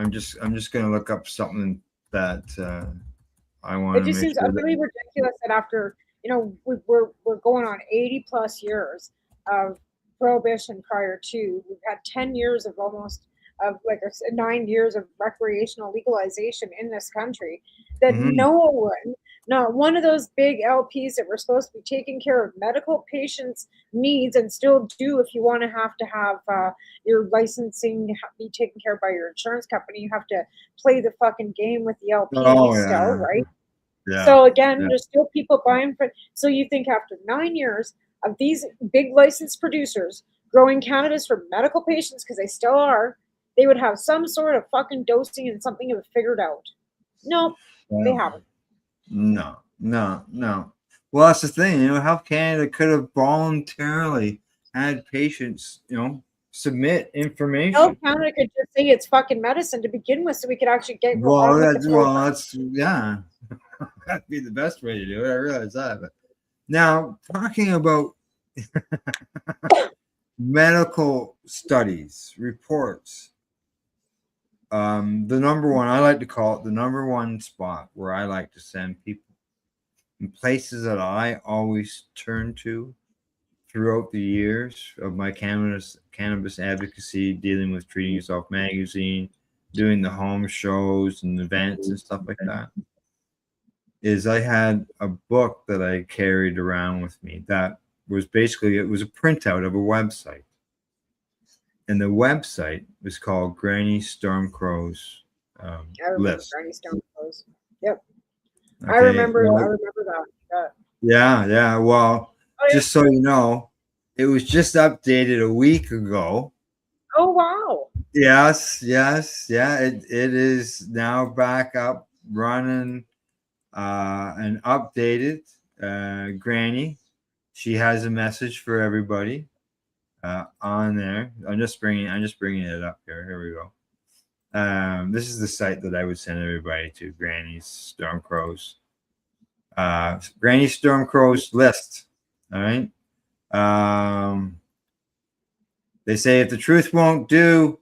just gonna look up something that I want. It just seems utterly ridiculous that after we're going on 80 plus years of prohibition prior to, we've had 10 years of almost of like 9 years of recreational legalization in this country, that not one of those big LPs that were supposed to be taking care of medical patients' needs and still do if you want to have your licensing be taken care of by your insurance company, you have to play the fucking game with the LP still, right? Yeah. So again, there's still people buying so you think after 9 years of these big licensed producers growing cannabis for medical patients, because they still are, they would have some sort of fucking dosing and something have figured out. Nope, they haven't. No. Well, that's the thing. Health Canada could have voluntarily had patients, submit information. Health Canada could just say it's fucking medicine to begin with, so we could actually get. That's yeah. That'd be the best way to do it. I realize that. But now, talking about medical studies, reports, the number one, I like to call it the number one spot where I like to send people, and places that I always turn to throughout the years of my cannabis advocacy, dealing with Treating Yourself magazine, doing the home shows and events and stuff like that, is I had a book that I carried around with me that was basically, it was a printout of a website. And the website was called Granny Stormcrow's list. Granny Stormcrow's. Yep. Okay, I remember that. Yeah. Well, just so you know, it was just updated a week ago. Oh, wow. Yes, yes, yeah. It is now back up running and updated. Granny, she has a message for everybody on there. I'm just bringing it up here. Here we go. This is the site that I would send everybody to. Granny's Storm Crows. Granny Storm Crows list. All right. They say if the truth won't do,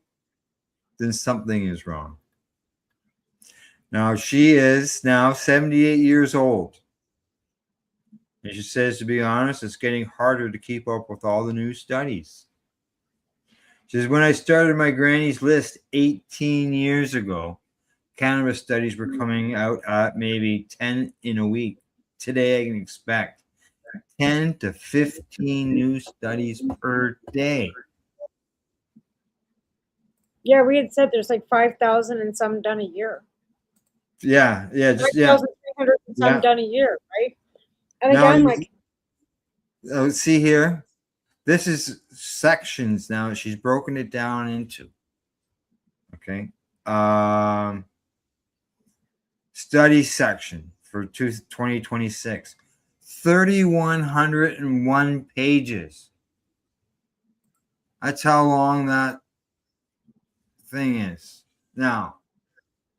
then something is wrong. Now, she is now 78 years old. And she says, to be honest, it's getting harder to keep up with all the new studies. She says, when I started my granny's list 18 years ago, cannabis studies were coming out at maybe 10 in a week. Today, I can expect 10 to 15 new studies per day. Yeah, we had said there's like 5,000 and some done a year. Yeah, just 5,300 and some done a year, right? And now again, like, see here, this is sections now. She's broken it down into. Okay, study section for 2026, 3,101 pages. That's how long that thing is. Now,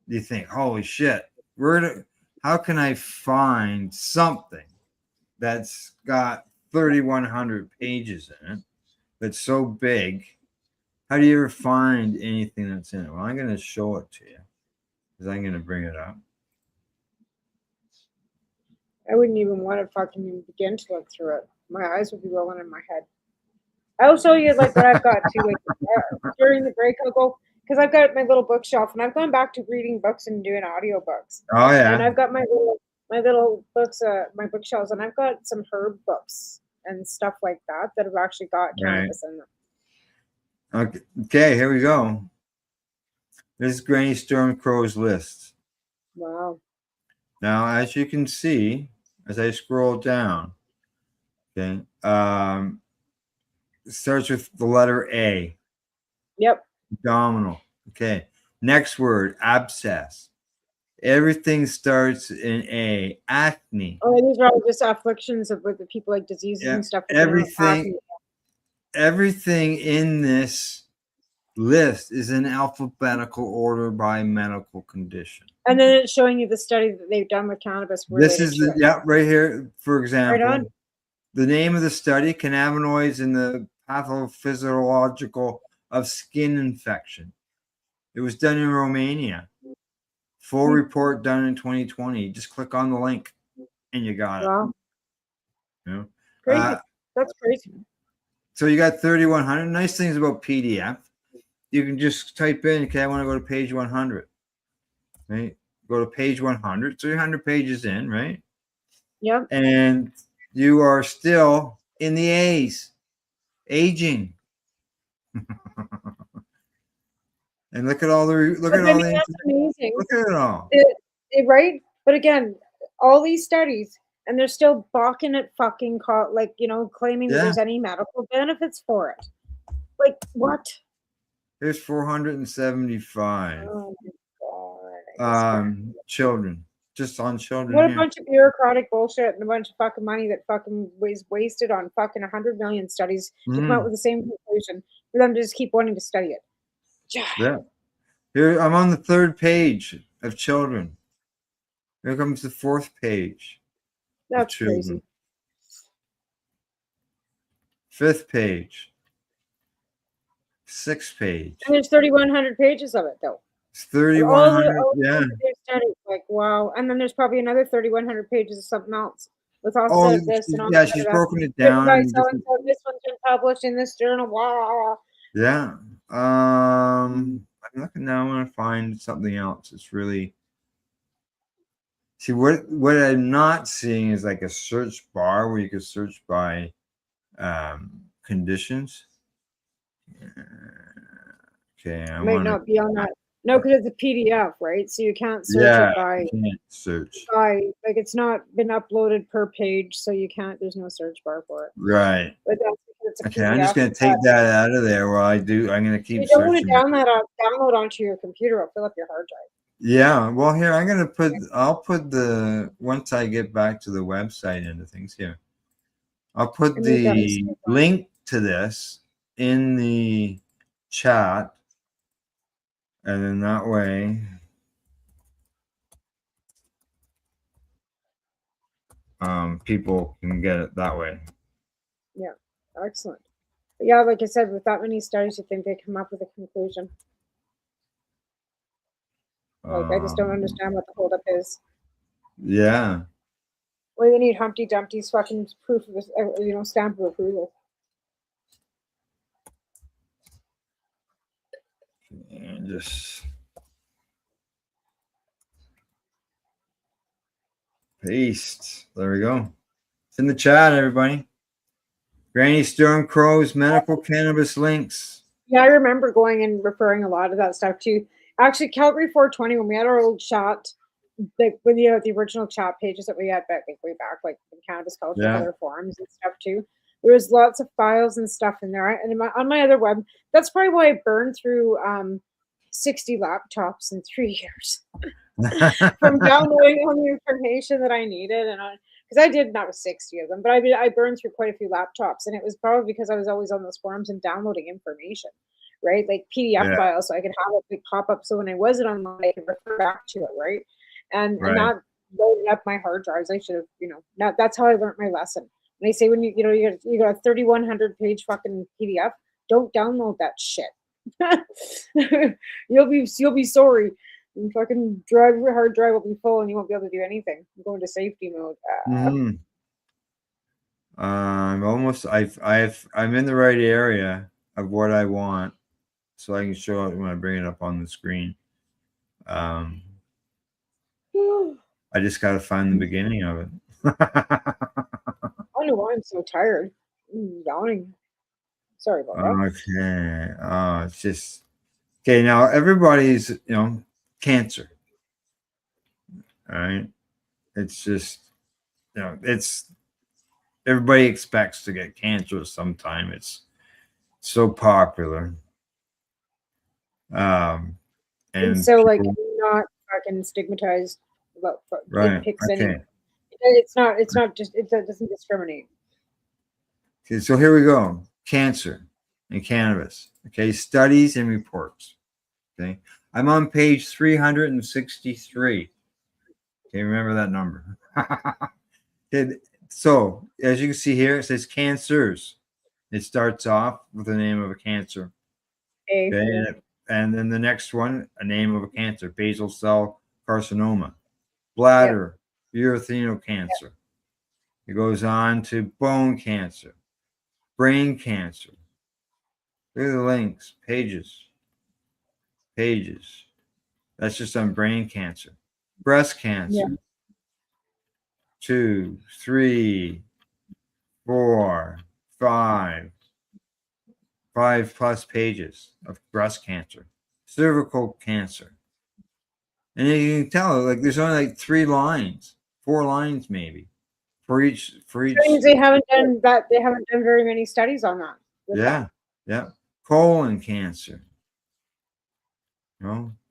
you think, holy shit, how can I find something that's got 3,100 pages in it that's so big? How do you ever find anything that's in it? Well, I'm going to show it to you because I'm going to bring it up. I wouldn't even want to fucking even begin to look through it. My eyes would be rolling in my head. I'll show you like what I've got too. Like during the break, I'll go because I've got my little bookshelf, and I've gone back to reading books and doing audiobooks. Oh yeah. And I've got my little books, my bookshelves, and I've got some herb books and stuff like that have actually got cannabis in them. Okay, here we go. This is Granny Storm Crow's list. Wow. Now, as you can see, as I scroll down, okay, it starts with the letter A. Yep. Abdominal. Okay. Next word, abscess. Everything starts in A. Acne. Oh, these are all just afflictions of with the people like diseases and stuff. Everything in this list is in alphabetical order by medical condition. And then it's showing you the study that they've done with cannabis. This is right here, for example. Right on. The name of the study, cannabinoids in the pathophysiological of skin infection. It was done in Romania. Full report done in 2020. Just click on the link and you got it. Wow. You know? Crazy. That's crazy. So you got 3,100. Nice things about PDF. You can just type in, okay, I want to go to page 100. Right? Go to page 100. 300 pages in, right? Yep. And you are still in the A's. Aging. And look at all the that's amazing. Look at it all. Right? But again, all these studies, and they're still balking at fucking claiming that there's any medical benefits for it. Like what? There's 475. Oh my God. Children. Just on children. What a bunch of bureaucratic bullshit and a bunch of fucking money that fucking was wasted on fucking 100 million studies to come out with the same conclusion for them to just keep wanting to study it. Yeah. Here I'm on the 3rd page of children. Here comes the 4th page. That's crazy. 5th page. 6th page. And there's 3,100 pages of it though. It's 3,100. Yeah. Like wow. And then there's probably another 3,100 pages of something else with all this and all. Yeah, she's broken it down. This one's been published in this journal. Wow. Yeah. I'm looking now. I want to find something else. It's really see what I'm not seeing is like a search bar where you could search by conditions. Okay, I might not be on that. No, because it's a PDF, right? So you can't search it by it's not been uploaded per page, so you can't. There's no search bar for it. Right. But that's It's a Okay, I'm just PDF. gonna take that out of there while I do. I'm gonna keep You don't want searching. to download onto your computer. It'll fill up your hard drive. Yeah, well, here I'm gonna put. I'll put the once I get back to the website into things here. I'll put I made that the mistake. link to this in the chat, and then that way, people can get it that way. Yeah, excellent. But yeah, like I said, with that many studies, you think they come up with a conclusion? Like, I just don't understand what the holdup is. Yeah. Well, they need Humpty Dumpty's fucking proof of, stamp of approval. And just paste. There we go. It's in the chat, everybody. Granny Stone Crow's medical cannabis links. Yeah, I remember going and referring a lot of that stuff too. Actually, Calgary 420, when we had our old chat, like with the original chat pages that we had back, like way back, like in cannabis culture, Yeah. other forums and stuff too. There was lots of files and stuff in there. And on my other web, that's probably why I burned through 60 laptops in 3 years from downloading all the information that I needed. And because I did not with 60 of them, but I burned through quite a few laptops, and it was probably because I was always on those forums and downloading information, right? Like PDF files, so I could have it pop up. So when I wasn't online, I could refer back to it, right? And not loading up my hard drives. I should have, that's how I learned my lesson. And they say when you got a 3,100 page fucking PDF, don't download that shit. You'll be sorry. And fucking your hard drive will be full, and you won't be able to do anything. I'm going to safety mode. I'm in the right area of what I want, so I can show it when I bring it up on the screen. I just got to find the beginning of it. I don't know why I'm so tired. I'm yawning. Sorry about that. Okay. It's just okay. Now everybody's cancer. All right. It's just it's everybody expects to get cancer sometime. It's so popular. And so like not fucking stigmatized about right. picks Okay. any. It's not just it doesn't discriminate. Okay, so here we go. Cancer and cannabis. Okay, studies and reports. Okay, I'm on page 363. Okay, remember that number. Okay, so as you can see here, it says cancers. It starts off with the name of a cancer. Okay, and then the next one, a name of a cancer: basal cell carcinoma, bladder, urothelial cancer. It goes on to bone cancer, brain cancer. Look at the links, pages. That's just on brain cancer. Breast cancer. 2, 3, 4, 5 plus pages of breast cancer. Cervical cancer. And you can tell, like, there's only like 3 lines, 4 lines maybe for each. That means they haven't done that. They haven't done very many studies on that. Yeah. Colon cancer.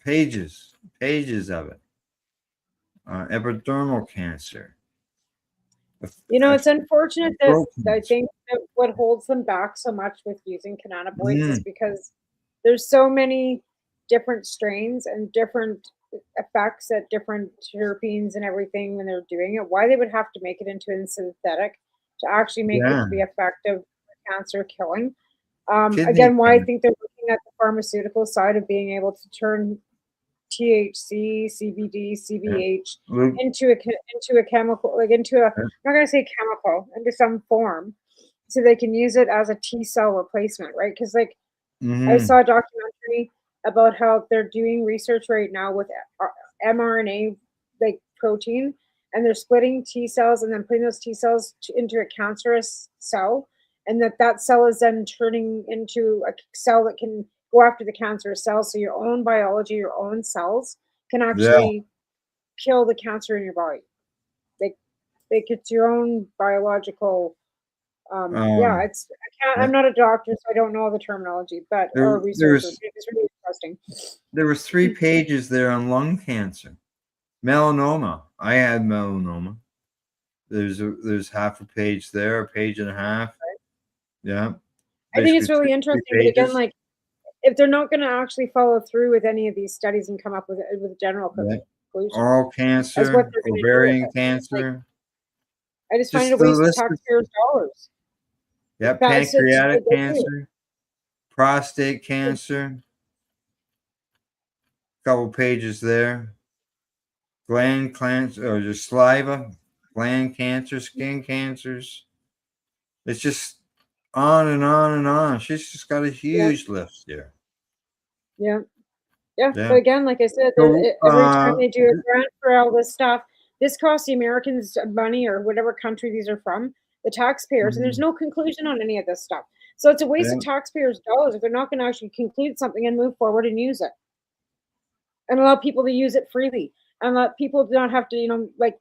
Pages of it. Epidermal cancer. It's unfortunate that I think that what holds them back so much with using cannabinoids is because there's so many different strains and different effects at different terpenes and everything when they're doing it. Why they would have to make it into a synthetic to actually make it to be effective for cancer killing. Again, why I think they're looking at the pharmaceutical side of being able to turn THC, CBD, CBH into a chemical, like I'm not going to say chemical, into some form, so they can use it as a T cell replacement, right? Because I saw a documentary about how they're doing research right now with mRNA like protein, and they're splitting T cells and then putting those T cells into a cancerous cell, and that cell is then turning into a cell that can go after the cancerous cells. So your own biology, your own cells can actually kill the cancer in your body. Like it's your own biological Yeah, I'm not a doctor, so I don't know all the terminology, but or a researcher. It's really interesting. There was 3 pages there on lung cancer, melanoma. I had melanoma. There's half a page there, a page and a half. Yeah. I think it's really interesting, but again, like, if they're not going to actually follow through with any of these studies and come up with general conclusions, oral cancer, ovarian cancer. I just find it a waste of taxpayers' dollars. Yeah, pancreatic cancer, prostate cancer. Couple pages there. Gland cancer, or just saliva, gland cancer, skin cancers. It's just on and on and on. She's just got a huge list here. Yeah. But again, like I said, every time they do a grant for all this stuff, this costs the Americans money, or whatever country these are from, the taxpayers, and there's no conclusion on any of this stuff. So it's a waste of taxpayers' dollars if they're not going to actually conclude something and move forward and use it, and allow people to use it freely, and let people not have to, like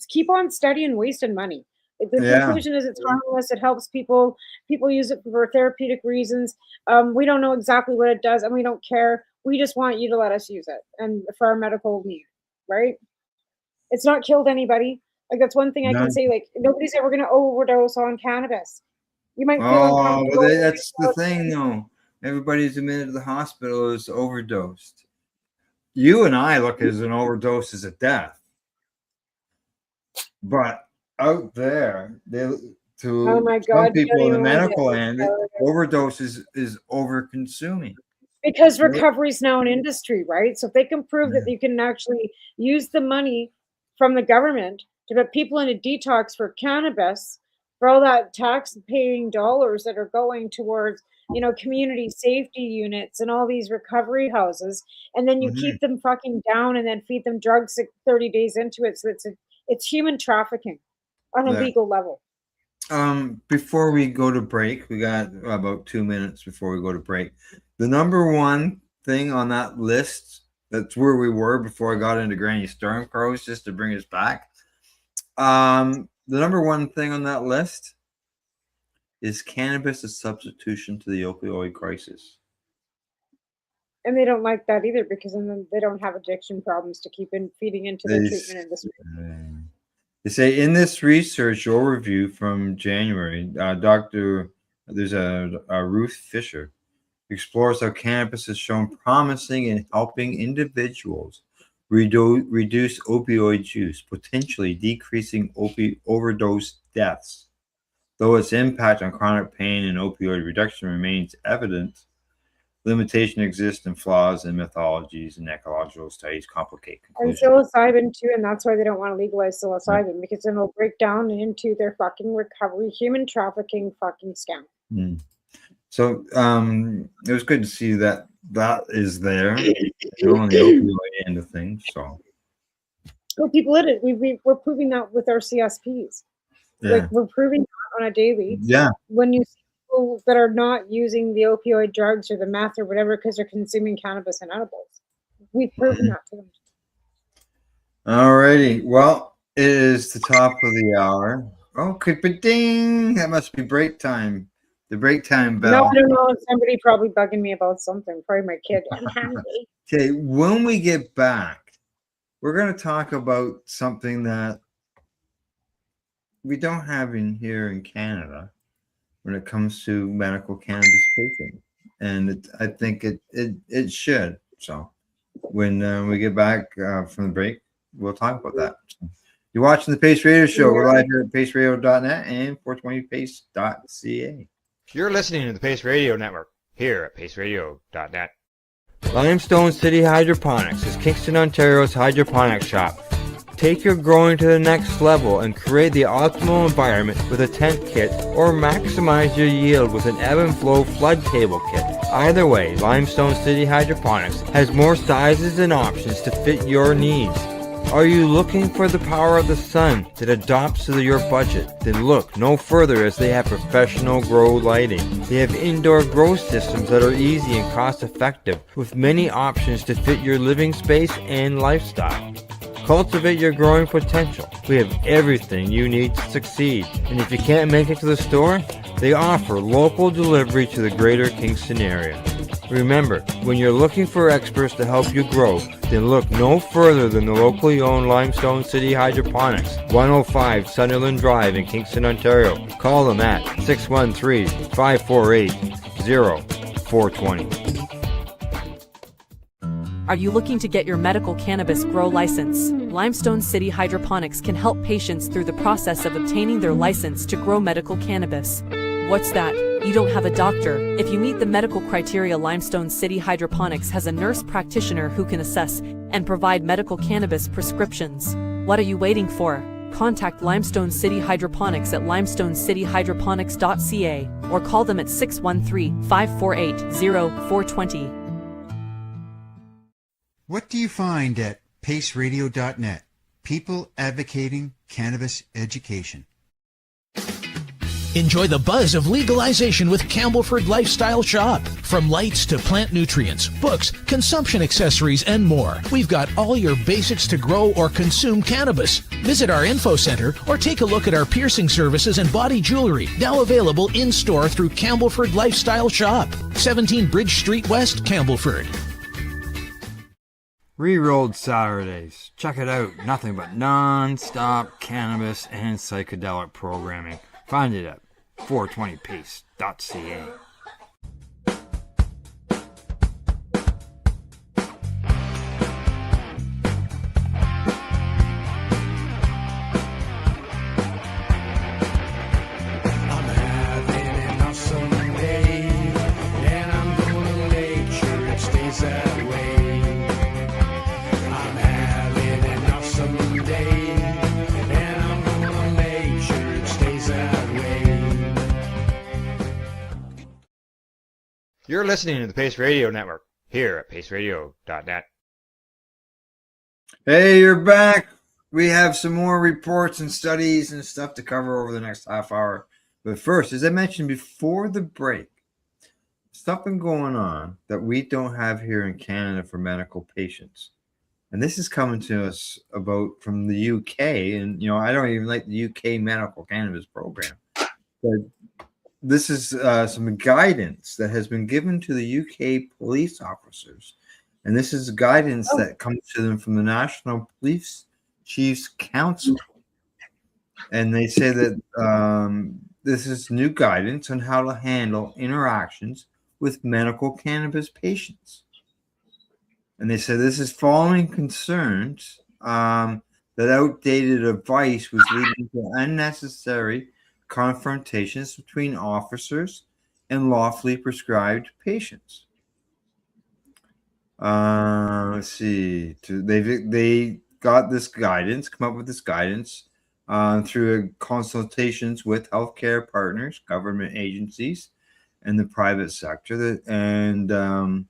keep on studying, wasting money. The conclusion is it's harmless. It helps people. People use it for therapeutic reasons. We don't know exactly what it does, and we don't care. We just want you to let us use it, and for our medical need, right? It's not killed anybody. Like, that's one thing I can say. Like, nobody's ever going to overdose on cannabis. You might feel uncomfortable. But that's the thing, though. Everybody's admitted to the hospital is overdosed. You and I look as an overdose as a death, but out there, some people in the medical end, overdose is over consuming. Because recovery is now an industry, right? So if they can prove that you can actually use the money from the government to put people in a detox for cannabis, for all that tax-paying dollars that are going towards, community safety units and all these recovery houses, and then you keep them fucking down and then feed them drugs 30 days into it. So it's human trafficking on a legal level. Before we go to break, we got about 2 minutes before we go to break. The number one thing on that list, that's where we were before I got into Granny Stormcrows, just to bring us back. The number one thing on that list is cannabis a substitution to the opioid crisis. And they don't like that either, because then they don't have addiction problems to keep feeding into the treatment industry. They say in this research overview from January, there's a Ruth Fisher explores how cannabis has shown promising in helping individuals reduce opioid use, potentially decreasing overdose deaths. Though its impact on chronic pain and opioid reduction remains evident, limitation exists and flaws in methodologies and ecological studies complicate conclusions. And psilocybin too, and that's why they don't want to legalize psilocybin, because then it'll break down into their fucking recovery, human trafficking fucking scam. So it was good to see that is there on the opioid end of things. So well, people did it. We're proving that with our CSPs. Like, we're proving that on a daily. When you see people that are not using the opioid drugs or the meth or whatever because they're consuming cannabis and edibles, we've proven that to them. All righty. Well, it is the top of the hour. Oh, ding! That must be break time. The break time bell. No, I don't know. Somebody probably bugging me about something. Probably my kid. I'm hungry. Okay, when we get back, we're going to talk about something that we don't have in here in Canada when it comes to medical cannabis taking, and I think it should. So when we get back from the break, we'll talk about that. You're watching the Pace Radio Show. We're live here at paceradio.net and 420pace.ca. You're listening to the Pace Radio Network here at paceradio.net. Limestone City Hydroponics is Kingston, Ontario's hydroponics shop. Take your growing to the next level and create the optimal environment with a tent kit, or maximize your yield with an ebb and flow flood table kit. Either way, Limestone City Hydroponics has more sizes and options to fit your needs. Are you looking for the power of the sun that adapts to your budget? Then look no further, as they have professional grow lighting. They have indoor grow systems that are easy and cost effective, with many options to fit your living space and lifestyle. Cultivate your growing potential. We have everything you need to succeed. And if you can't make it to the store, they offer local delivery to the greater Kingston area. Remember, when you're looking for experts to help you grow, then look no further than the locally owned Limestone City Hydroponics, 105 Sunderland Drive in Kingston, Ontario. Call them at 613-548-0420. Are you looking to get your medical cannabis grow license? Limestone City Hydroponics can help patients through the process of obtaining their license to grow medical cannabis. What's that? You don't have a doctor. If you meet the medical criteria, Limestone City Hydroponics has a nurse practitioner who can assess and provide medical cannabis prescriptions. What are you waiting for? Contact Limestone City Hydroponics at limestonecityhydroponics.ca or call them at 613-548-0420. What do you find at paceradio.net? People advocating cannabis education. Enjoy the buzz of legalization with Campbellford Lifestyle Shop. From lights to plant nutrients, books, consumption accessories, and more, we've got all your basics to grow or consume cannabis. Visit our info center or take a look at our piercing services and body jewelry, now available in-store through Campbellford Lifestyle Shop, 17 Bridge Street West, Campbellford. Rerolled Saturdays. Check it out. Nothing but non-stop cannabis and psychedelic programming. Find it at 420pace.ca. You're listening to the Pace Radio Network here at paceradio.net. Hey, you're back. We have some more reports and studies and stuff to cover over the next half hour. But first, as I mentioned before the break, something going on that we don't have here in Canada for medical patients. And this is coming to us from the UK. And, I don't even like the UK medical cannabis program. But this is some guidance that has been given to the UK police officers. And this is guidance that comes to them from the National Police Chiefs Council. And they say that this is new guidance on how to handle interactions with medical cannabis patients. And they said this is following concerns that outdated advice was leading to unnecessary confrontations between officers and lawfully prescribed patients. Let's see. They got this guidance, come up with this guidance through consultations with healthcare partners, government agencies, and the private sector. And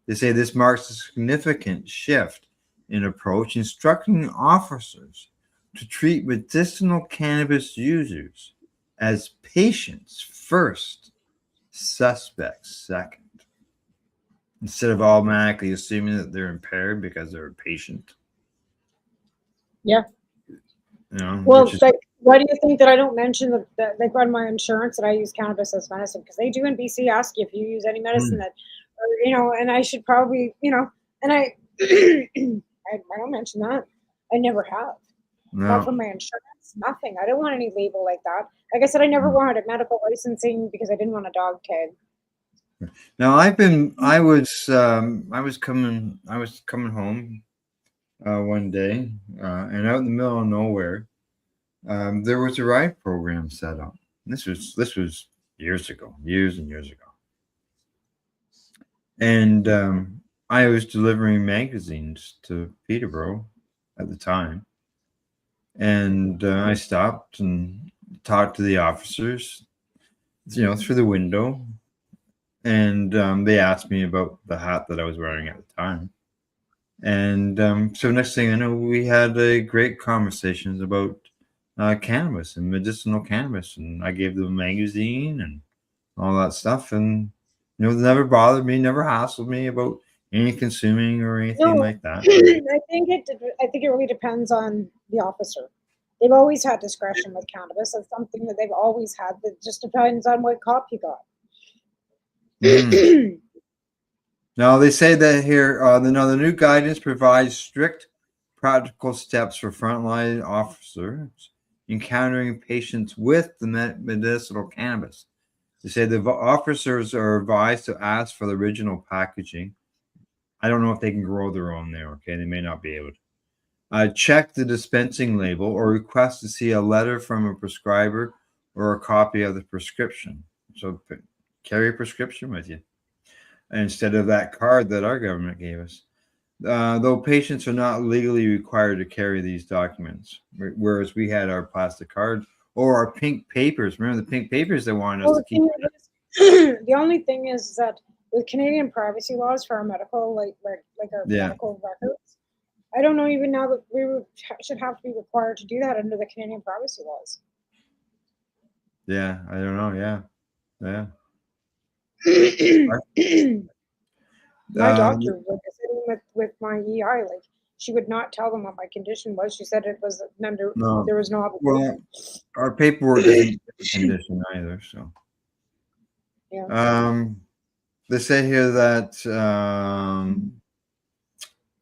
they say this marks a significant shift in approach, instructing officers to treat medicinal cannabis users as patients first, suspects second, instead of automatically assuming that they're impaired because they're a patient. Yeah. Well, why do you think that I don't mention that like on my insurance that I use cannabis as medicine? Because they do in BC ask you if you use any medicine that, and I should probably, and I, I don't mention that. I never have. No. Not from my insurance, nothing. I don't want any label like that. Like I said, I never wanted medical licensing because I didn't want a dog tag. Now I was coming home one day, and out in the middle of nowhere, there was a ride program set up. This was years and years ago. And I was delivering magazines to Peterborough at the time. And I stopped and talked to the officers, through the window. And they asked me about the hat that I was wearing at the time. And so next thing I know, we had a great conversations about cannabis and medicinal cannabis. And I gave them a magazine and all that stuff. And, they never bothered me, never hassled me about Any consuming or anything No, like that? I think it really depends on the officer. They've always had discretion with cannabis. That's something that they've always had. That just depends on what cop you got. Mm. Now they say that here, the new guidance provides strict practical steps for frontline officers encountering patients with the medicinal cannabis. They say the officers are advised to ask for the original packaging. I don't know if they can grow their own there. Okay, they may not be able to. Check the dispensing label or request to see a letter from a prescriber or a copy of the prescription. So carry a prescription with you instead of that card that our government gave us. Though patients are not legally required to carry these documents, whereas we had our plastic cards or our pink papers. Remember the pink papers they wanted us to keep? The only thing is that with Canadian privacy laws for our medical, like our medical records, I don't know even now that we should have to be required to do that under the Canadian privacy laws. Yeah, I don't know. Yeah. My doctor was sitting with my EI, like she would not tell them what my condition was. She said it was under there was no obligation. Well, our paperwork isn't condition either, so yeah. They say here that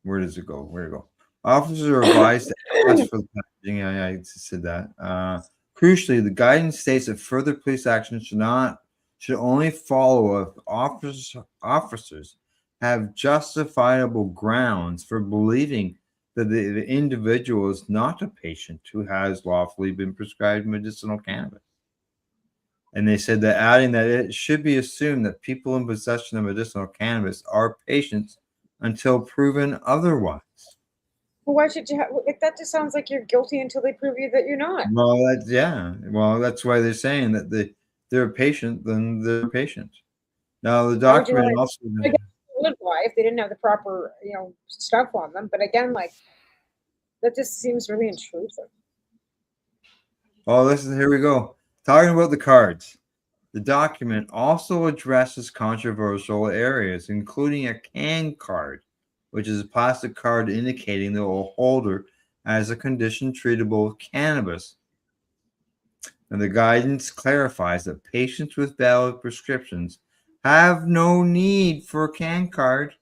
where does it go? Where to go? Officers are advised to ask for the packaging. I said that. Crucially, the guidance states that further police action should only follow if officers have justifiable grounds for believing that the individual is not a patient who has lawfully been prescribed medicinal cannabis. And they said that adding that it should be assumed that people in possession of medicinal cannabis are patients until proven otherwise. Well, why should you have that? Just sounds like you're guilty until they prove you that you're not. Well, that's why they're saying that they're a patient, then they're a patient. Now the document also. I guess would why if they didn't have the proper stuff on them, but again, like that just seems really intrusive. Oh, here we go. Talking about the cards. The document also addresses controversial areas, including a can card, which is a plastic card indicating the holder as a condition treatable with cannabis. And the guidance clarifies that patients with valid prescriptions have no need for a can card,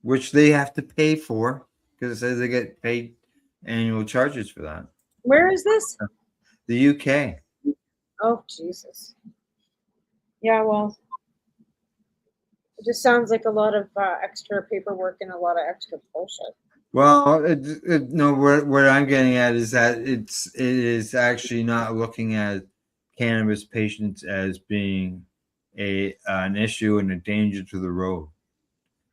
which they have to pay for because it says they get paid annual charges for that. Where is this? The UK. Oh, Jesus. Yeah, well, it just sounds like a lot of extra paperwork and a lot of extra bullshit. Well, no, what I'm getting at is that it is actually not looking at cannabis patients as being an issue and a danger to the road.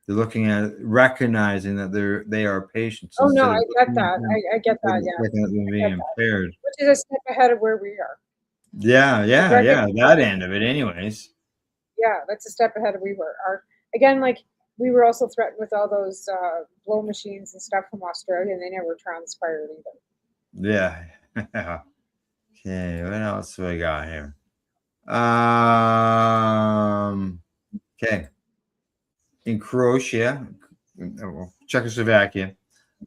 They're looking at recognizing that they are patients. Oh no, I get that. I get that. Yeah, looking at them being impaired, which is a step ahead of where we are. Yeah. That end of it, anyways. Yeah, that's a step ahead of we were. Again, like we were also threatened with all those blow machines and stuff from Australia, and they never transpired either. Yeah. Okay, what else do I got here? Okay. In Croatia, Czechoslovakia,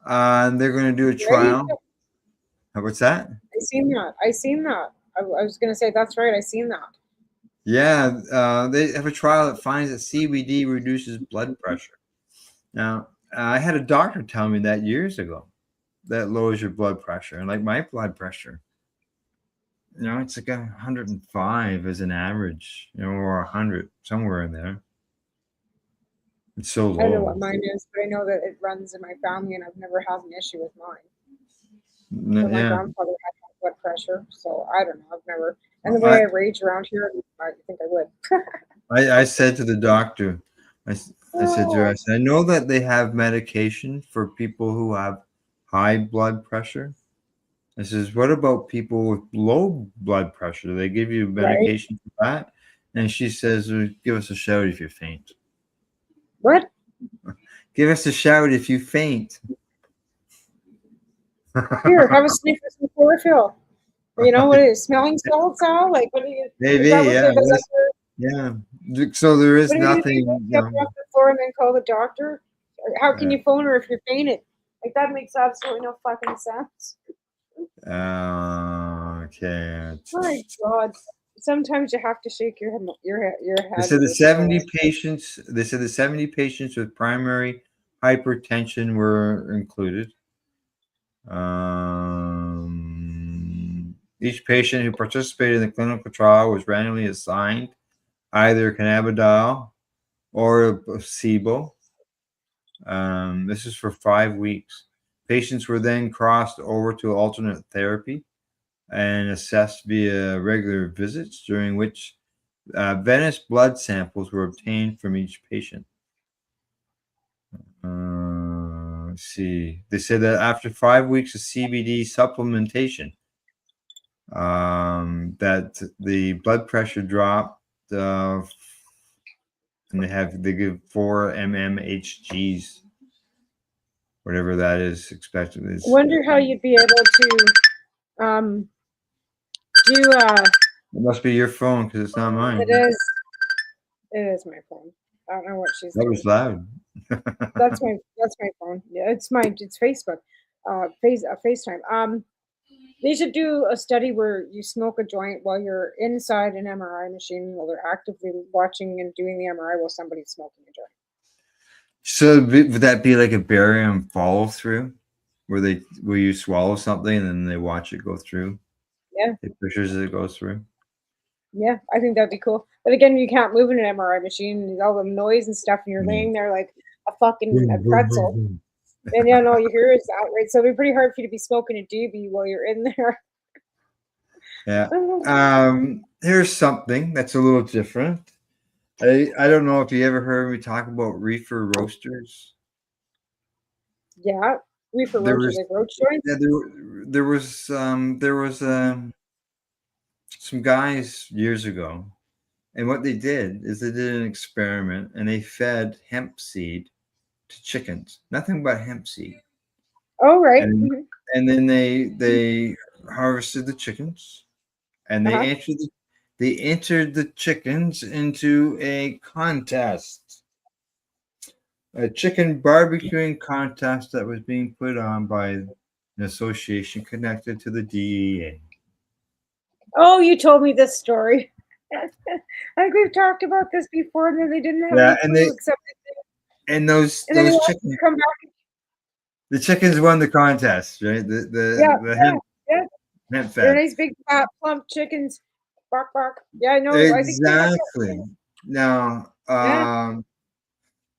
they're going to do a trial. What's that? I seen that. I was going to say that's right. I seen that. Yeah, they have a trial that finds that CBD reduces blood pressure. Now, I had a doctor tell me that years ago that lowers your blood pressure, and like my blood pressure, it's like 105 as an average, or 100, somewhere in there. It's so low. I don't know what mine is, but I know that it runs in my family, and I've never had an issue with mine. But my grandfather had high blood pressure, so I don't know. I've never. And the way I rage around here, I think I would. I said to the doctor, I said to her, I know that they have medication for people who have high blood pressure. I says, what about people with low blood pressure? Do they give you medication for that? And she says, give us a shout if you faint. What? Give us a shout if you faint. Here, have a sniff of some chlorophyll. What is smelling salts, Al? Like, what do you? Maybe, yeah. Yeah. So there is What are you gonna do? nothing. Get off the floor and then call the doctor? Or how can you phone her if you're fainted? Like that makes absolutely no fucking sense. Okay. My God. Sometimes you have to shake your head. They said the with your phone. 70 patients. They said the 70 patients with primary hypertension were included. Each patient who participated in the clinical trial was randomly assigned either cannabidiol or a placebo. This is for 5 weeks. Patients were then crossed over to alternate therapy and assessed via regular visits, during which venous blood samples were obtained from each patient. Let's see. They said that after 5 weeks of CBD supplementation, that the blood pressure dropped, and they give 4 mmHgs, whatever that is expected. I wonder how you'd be able to do It must be your phone because it's not mine. it is my phone. I don't know what she's That doing. was loud. That's my phone. Yeah, it's Facebook. FaceTime. They should do a study where you smoke a joint while you're inside an MRI machine while they're actively watching and doing the MRI while somebody's smoking a joint. So would that be like a barium follow through, where you swallow something and then they watch it go through? Yeah. Take pictures as it goes through. Yeah, I think that'd be cool. But again, you can't move in an MRI machine. There's all the noise and stuff, and you're laying there like a fucking pretzel. And all you hear is that, right? So it'd be pretty hard for you to be smoking a doobie while you're in there. Yeah. Here's something that's a little different. I don't know if you ever heard me talk about reefer roasters. Yeah, reefer roasters, like roach joints. Yeah, there was some guys years ago, and what they did is they did an experiment and they fed hemp seed to chickens. Nothing but hemp seed. Oh, right. And then they harvested the chickens, and they entered the chickens into a contest, a chicken barbecuing contest that was being put on by an association connected to the DEA. Oh, you told me this story. I think we've talked about this before, and then they didn't have any clue except those chickens come back. The chickens won the contest, right? The hemp fed. They're nice big fat plump chickens. Bark bark. Yeah, I know. Exactly. Now,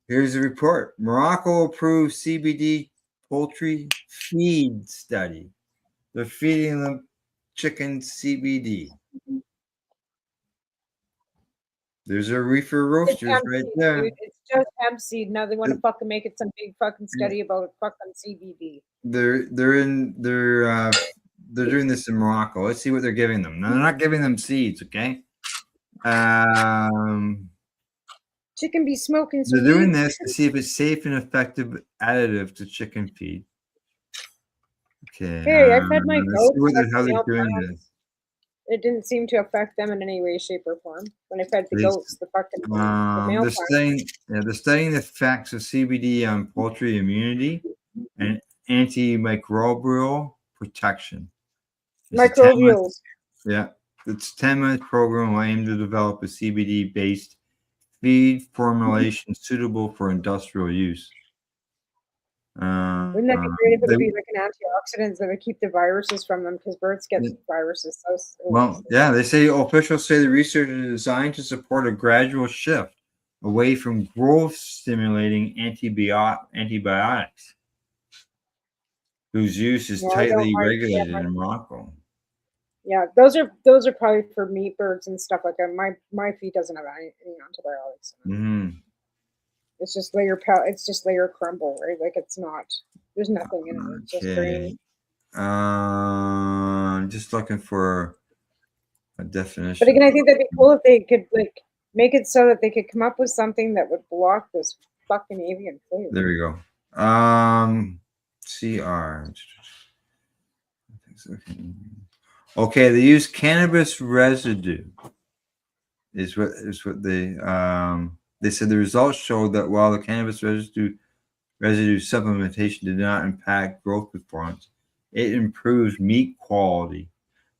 here's a report. Morocco approved CBD poultry feed study. They're feeding them chicken CBD. There's a reefer roasters right there. Dude. It's just hemp seed. Now they want to fucking make it some big fucking study about fucking CBD. They're doing this in Morocco. Let's see what they're giving them. No, they're not giving them seeds, okay? Chicken be smoking. They're doing this to see if it's safe and effective additive to chicken feed. Okay. Hey, I fed my goats. How they're doing this. It didn't seem to affect them in any way, shape, or form. When I fed the goats, the fucking the they're studying the effects of CBD on poultry immunity and antimicrobial protection. Microbials. It's a 10-month program aimed to develop a CBD-based feed formulation suitable for industrial use. Wouldn't that be great if it would be like an antioxidant that would keep the viruses from them, because birds get viruses. They say officials say the research is designed to support a gradual shift away from growth-stimulating antibiotics, whose use is tightly regulated in Morocco. Yeah, those are probably for meat birds and stuff like that. My feed doesn't have any antibiotics. It's just layer It's just layer crumble, right? Like it's not. There's nothing in it. It's just green. I'm just looking for a definition. But again, I think that'd be cool if they could like make it so that they could come up with something that would block this fucking avian flu. There we go. CR. Okay, they use cannabis residue is what they said. The results showed that while the cannabis residue supplementation did not impact growth performance, it improves meat quality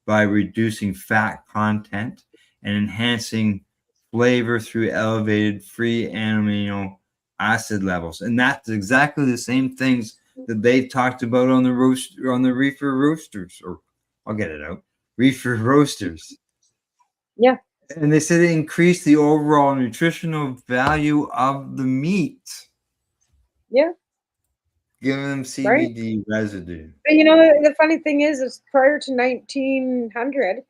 by reducing fat content and enhancing flavor through elevated free amino acid levels. And that's exactly the same things that they talked about on the reefer roasters, or I'll get it out, reefer roasters. Yeah. And they said it increased the overall nutritional value of the meat. Yeah. Giving them CBD residue. But the funny thing is prior to 1900,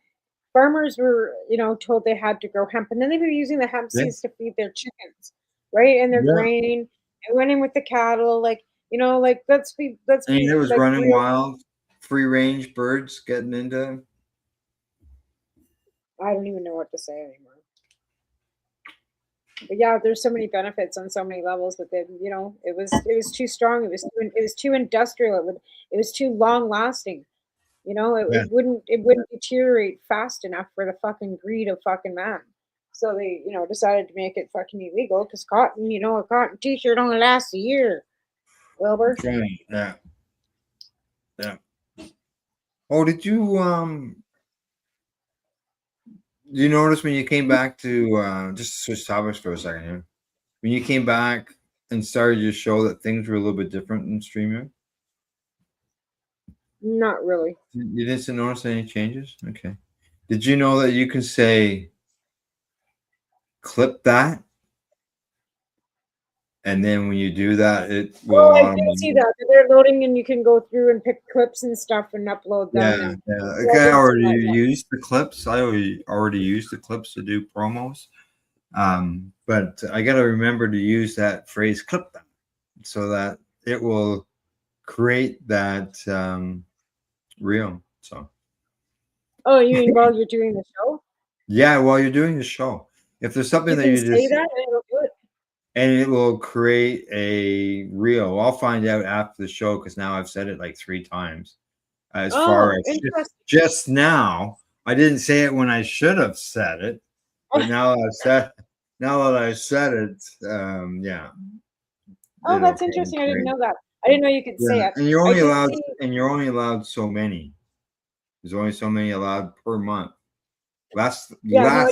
farmers were, told they had to grow hemp, and then they were using the hemp seeds to feed their chickens, right? And their grain, and went in with the cattle, let's be. And it was like, running wild, free range birds getting into. I don't even know what to say anymore. But yeah, there's so many benefits on so many levels, but then it was too strong. It was too industrial. It was too long lasting. It wouldn't deteriorate fast enough for the fucking greed of fucking man. So they decided to make it fucking illegal because cotton, a cotton t-shirt only lasts a year. Wilbur. Right. Yeah. Yeah. Oh, did you you notice when you came back to just switch topics for a second here? When you came back and started your show, that things were a little bit different in StreamYard? Not really. You didn't notice any changes? Okay. Did you know that you can say clip that? And then when you do that, it will. I did see that. They're loading, and you can go through and pick clips and stuff and upload them. Yeah. I already used the clips. I already used the clips to do promos. But I got to remember to use that phrase "clip them," so that it will create that reel. So. Oh, you mean while you're doing the show? Yeah, while you're doing the show, if there's something that you just say that, and it'll do it. And it will create a reel. I'll find out after the show because now I've said it like 3 times. As far as just now, I didn't say it when I should have said it, but now that I said it, yeah. Oh, that's interesting. I didn't know that. I didn't know you could say it. And you're only allowed so many. There's only so many allowed per month. I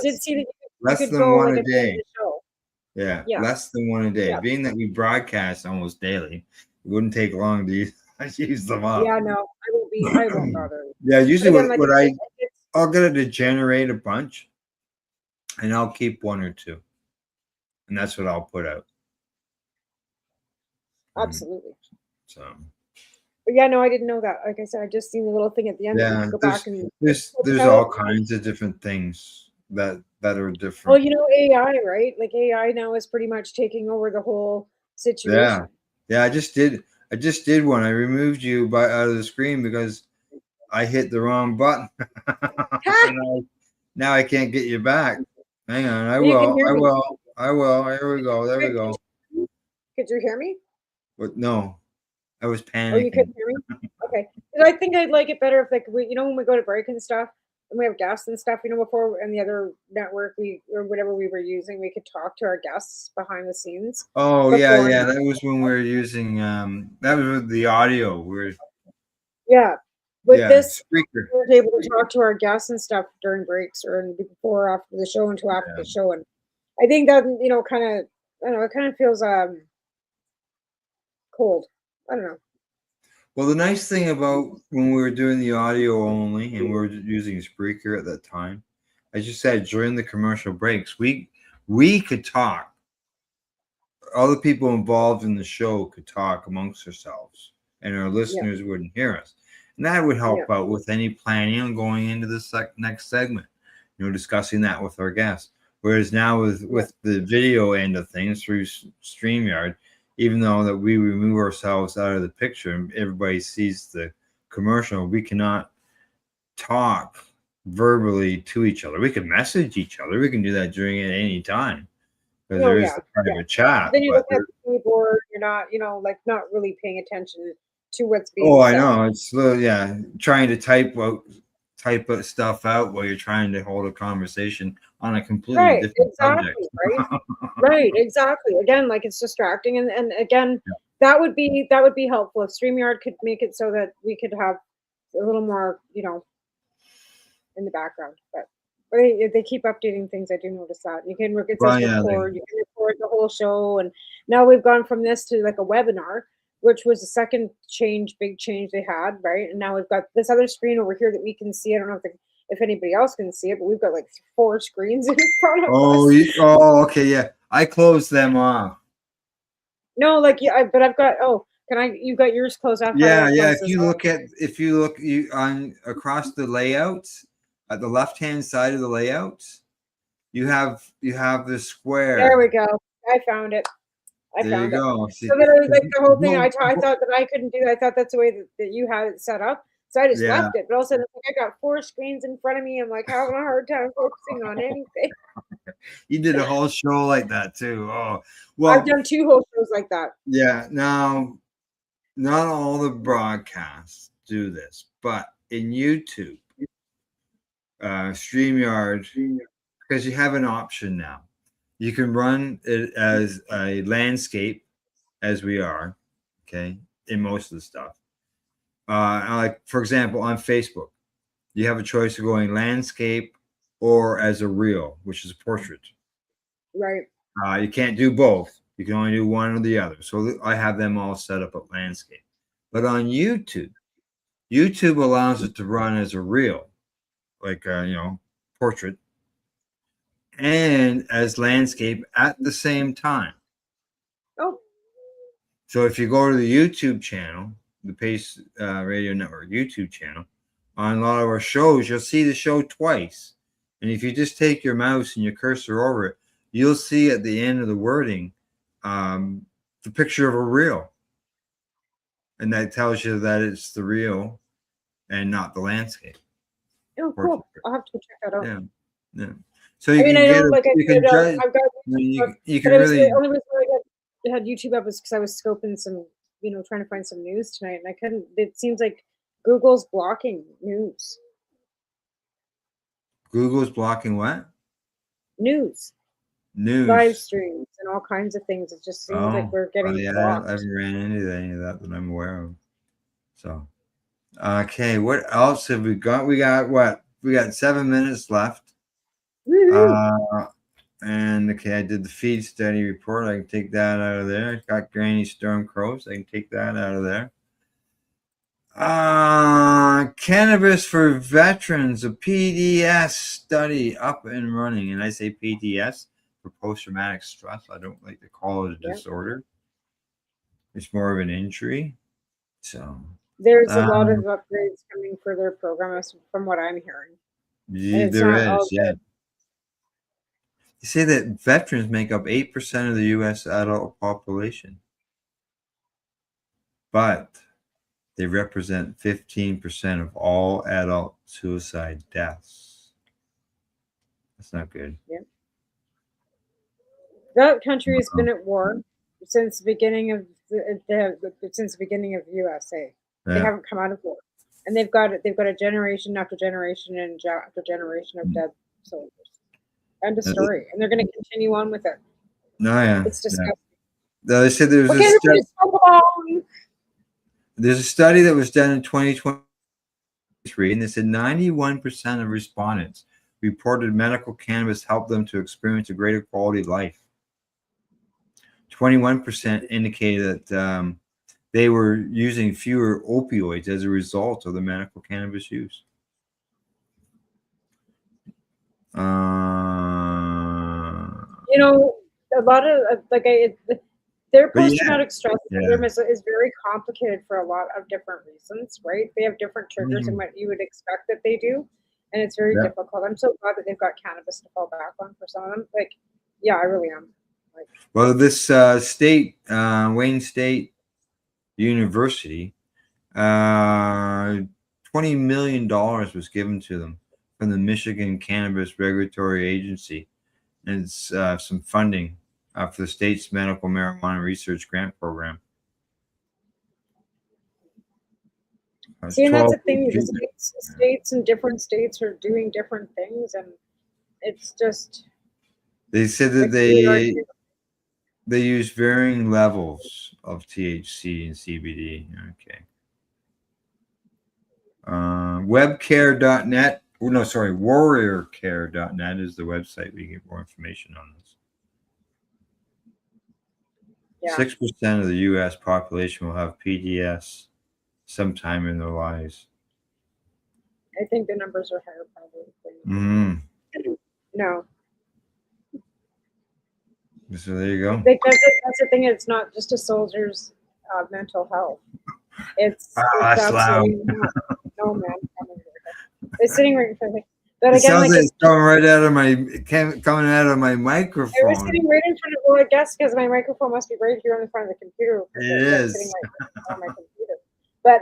did see that less than one a day. Yeah, less than one a day. Yeah. Being that we broadcast almost daily, it wouldn't take long to use them up. Yeah, no, I won't bother. Yeah, usually I'll get it to generate a bunch, and I'll keep 1 or 2, and that's what I'll put out. Absolutely. So. But yeah, no, I didn't know that. Like I said, I just seen the little thing at the end. Yeah, go back and there's all kinds of different things that are different. Well, AI, right? Like AI now is pretty much taking over the whole situation. Yeah. I just did one. I removed you out of the screen because I hit the wrong button. Now I can't get you back. Hang on, I will. Here we go. There we go. Could you hear me? But no, I was panicking. Oh, you couldn't hear me? Okay. I think I'd like it better if when we go to break and stuff, and we have guests and stuff, before and the other network or whatever we were using, we could talk to our guests behind the scenes. Oh yeah. That was when we were using that was with the audio. This speaker. we were able to talk to our guests and stuff during breaks or before or after the show until after the show. And I think that it kind of feels cold. I don't know. Well, the nice thing about when we were doing the audio only and we were using Spreaker at that time, as you said, during the commercial breaks, we could talk. All the people involved in the show could talk amongst ourselves, and our listeners wouldn't hear us. And that would help out with any planning on going into the next segment, discussing that with our guests. Whereas now with the video end of things through StreamYard, even though that we remove ourselves out of the picture and everybody sees the commercial, we cannot talk verbally to each other. We can message each other. We can do that during at any time because there is the private chat. Then you look at the keyboard. You're not, not really paying attention to what's being said. I know. It's trying to type stuff out while you're trying to hold a conversation on a completely different exactly, subject. right? Right, exactly. Again, like it's distracting, and again, that would be helpful if StreamYard could make it so that we could have a little more, in the background. But they keep updating things. I do notice that it says record. You can record the whole show, and now we've gone from this to like a webinar, which was the second big change they had, right? And now we've got this other screen over here that we can see. I don't know if anybody else can see it, but we've got like 4 screens in front of us. Okay, yeah. I closed them off. No, like but I've got. Oh, you got yours closed off? Yeah. If you look on across the layouts at the left-hand side of the layouts, you have the square. There we go. I found it. There you go. So that was like the whole thing. I thought that I couldn't do that. I thought that's the way that you had it set up. So I just left it. But all of a sudden, I got 4 screens in front of me. I'm like having a hard time focusing on anything. You did a whole show like that too. Oh, well, I've done 2 whole shows like that. Yeah. Now, not all the broadcasts do this, but in YouTube, StreamYard, because you have an option now. You can run it as a landscape, as we are, okay, in most of the stuff. Like, for example, on Facebook, you have a choice of going landscape or as a reel, which is a portrait. Right. You can't do both. You can only do one or the other. So I have them all set up at landscape. But on YouTube allows it to run as a reel, like portrait, and as landscape at the same time. Oh. So if you go to the YouTube channel, the Pace Radio Network YouTube channel, on a lot of our shows, you'll see the show twice. And if you just take your mouse and your cursor over it, you'll see at the end of the wording the picture of a reel. And that tells you that it's the reel and not the landscape. Oh, cool. I'll have to go check that out. Yeah. So you can really. The only reason I had YouTube up was because I was scoping some, trying to find some news tonight, and I couldn't. It seems like Google's blocking news. Google's blocking what? News. Live streams and all kinds of things. It just seems like we're getting blocked. I haven't ran into any of that I'm aware of. So, okay, what else have we got? We got 7 minutes left. And okay, I did the feed study report. I can take that out of there. I got Granny Storm Crows. I can take that out of there. Cannabis for veterans, a PDS study up and running. And I say PTS for post-traumatic stress. I don't like to call it a disorder. It's more of an injury. So there's a lot of upgrades coming for their program from what I'm hearing. There is, yeah. You say that veterans make up 8% of the U.S. adult population, but they represent 15% of all adult suicide deaths. That's not good. Yeah. That country has been at war since the beginning of USA. Yeah. They haven't come out of war, and they've got a generation after generation and after generation of dead soldiers. End of story, and they're going to continue on with it. No, yeah, it's disgusting. Yeah. They said there's a study that was done in 2023, and they said 91% of respondents reported medical cannabis helped them to experience a greater quality of life. 21% indicated that they were using fewer opioids as a result of the medical cannabis use. A lot of their post-traumatic stress syndrome is very complicated for a lot of different reasons, right? They have different triggers than what you would expect that they do, and it's very difficult. I'm so glad that they've got cannabis to fall back on for some of them. I really am. Well, this state, Wayne State University, $20 million was given to them from the Michigan Cannabis Regulatory Agency, and it's some funding for the state's medical marijuana research grant program. See, and that's the thing. The states and different states are doing different things, and it's just. They said that they use varying levels of THC and CBD. Okay. Webcare.net. Oh, no, sorry. WarriorCare.net is the website we get more information on this. Yeah. 6% of the U.S. population will have PDS sometime in their lives. I think the numbers are higher probably. No. So there you go. Like that's the thing. It's not just a soldier's mental health. It's absolutely not. No, man. It's sitting right in front of me. But it again, sounds like it's coming right out of my microphone. It was sitting right in front of. Well, I guess because my microphone must be right here in front of the computer. It is sitting right on my computer. But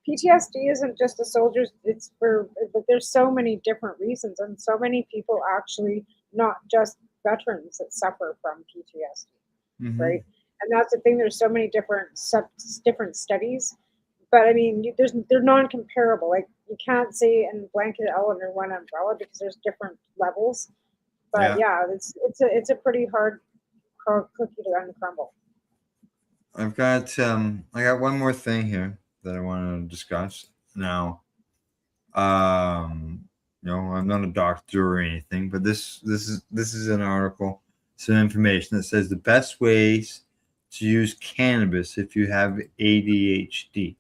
PTSD isn't just a soldier's. It's for. But there's so many different reasons, and so many people actually, not just veterans, that suffer from PTSD, right? And that's the thing. There's so many different studies. But I mean, they're non-comparable. Like you can't say and blanket it all under one umbrella because there's different levels. But yeah, it's a pretty hard cookie to uncrumble. I've got I got one more thing here that I want to discuss now. I'm not a doctor or anything, but this is an article, some information that says the best ways to use cannabis if you have ADHD.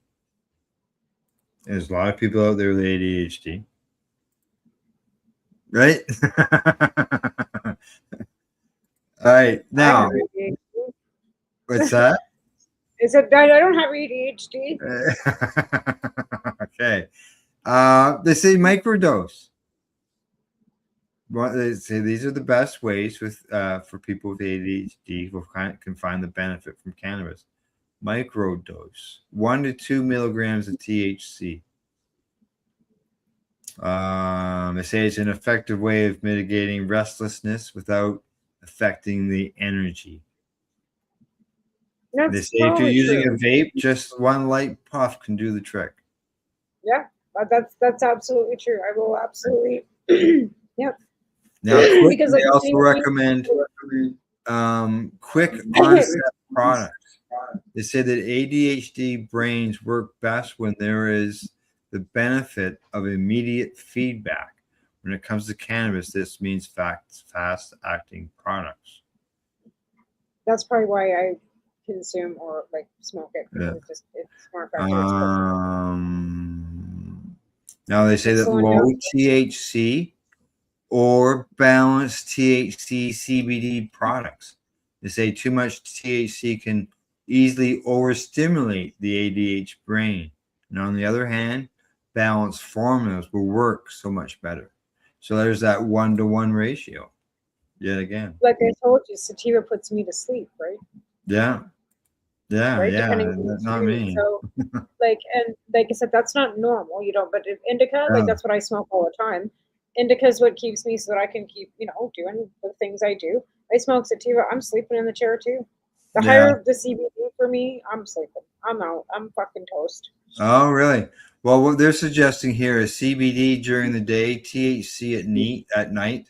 There's a lot of people out there with ADHD, right? All right, now, what's that? I said I don't have ADHD. Okay. They say microdose. Well, they say these are the best ways for people with ADHD who can find the benefit from cannabis. Microdose, 1 to 2 milligrams of THC. They say it's an effective way of mitigating restlessness without affecting the energy. They say if you're using a vape, just one light puff can do the trick. Yeah, that's absolutely true. I will absolutely. Yep. Now, they also recommend quick onset products. They say that ADHD brains work best when there is the benefit of immediate feedback. When it comes to cannabis, this means fast-acting products. That's probably why I consume or like smoke it. Yeah. It's more effective. Now they say that low THC or balanced THC CBD products. They say too much THC can easily overstimulate the ADHD brain. And on the other hand, balanced formulas will work so much better. So there's that 1-to-1 ratio. Yet again. Like I told you, sativa puts me to sleep, right? Yeah. Yeah, right? Yeah. That's not me. So, like I said, that's not normal, but indica, like that's what I smoke all the time. Indica is what keeps me so that I can keep, doing the things I do. I smoke sativa. I'm sleeping in the chair too. The higher the CBD for me, I'm sleeping. I'm out. I'm fucking toast. Oh, really? Well, what they're suggesting here is CBD during the day, THC at night.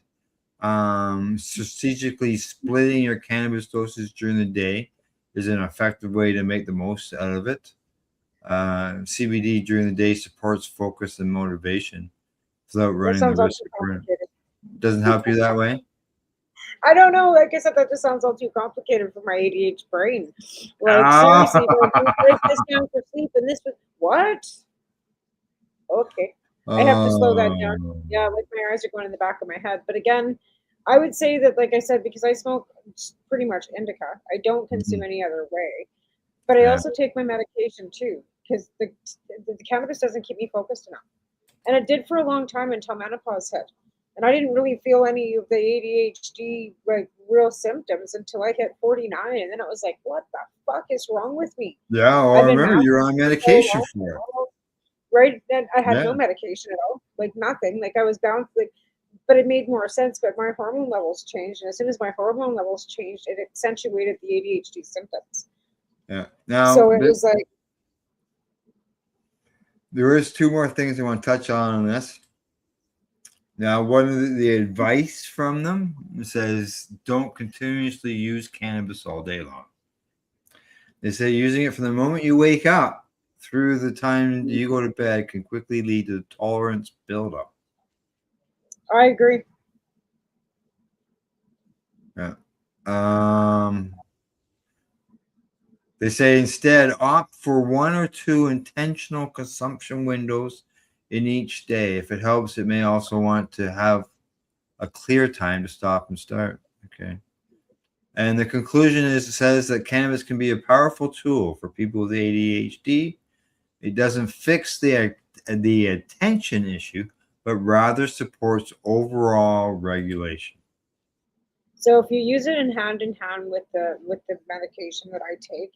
Strategically splitting your cannabis dosage during the day is an effective way to make the most out of it. CBD during the day supports focus and motivation without running the risk of burn. Doesn't help you that way? I don't know. Like I said, that just sounds all too complicated for my ADHD brain. Like, seriously, break this down for sleep and this was what? Okay. I have to slow that down. Yeah, like my eyes are going in the back of my head. But again, I would say that, like I said, because I smoke pretty much indica, I don't consume any other way. But I also take my medication too, because the cannabis doesn't keep me focused enough. And it did for a long time until menopause hit. And I didn't really feel any of the ADHD, like, real symptoms until I hit 49. And then it was like, what the fuck is wrong with me? Yeah, well, I remember you're on medication for it. Right? And I had no medication at all. Like, nothing. Like, I was bound, like, but it made more sense. But my hormone levels changed. And as soon as my hormone levels changed, it accentuated the ADHD symptoms. Yeah. Now, so it was like. There is 2 more things I want to touch on this. Now, one of the advice from them says don't continuously use cannabis all day long. They say using it from the moment you wake up through the time you go to bed can quickly lead to tolerance buildup. I agree. Yeah. They say instead opt for 1 or 2 intentional consumption windows in each day. If it helps, it may also want to have a clear time to stop and start. Okay. And the conclusion says that cannabis can be a powerful tool for people with ADHD. It doesn't fix the attention issue, but rather supports overall regulation. So if you use it in hand with the medication that I take,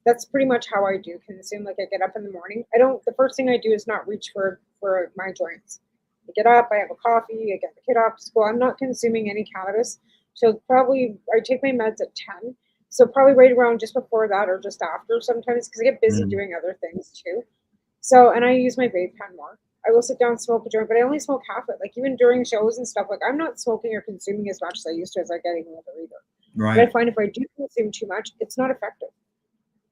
that's pretty much how I do consume. Like I get up in the morning. The first thing I do is not reach for my joints. I get up, I have a coffee, I get the kid off to school. I'm not consuming any cannabis. So probably I take my meds at 10. So probably right around just before that or just after sometimes because I get busy doing other things too. So, and I use my vape pen more. I will sit down and smoke a joint, but I only smoke half it. Like even during shows and stuff, like I'm not smoking or consuming as much as I used to as I get even older either. Right. But I find if I do consume too much, it's not effective.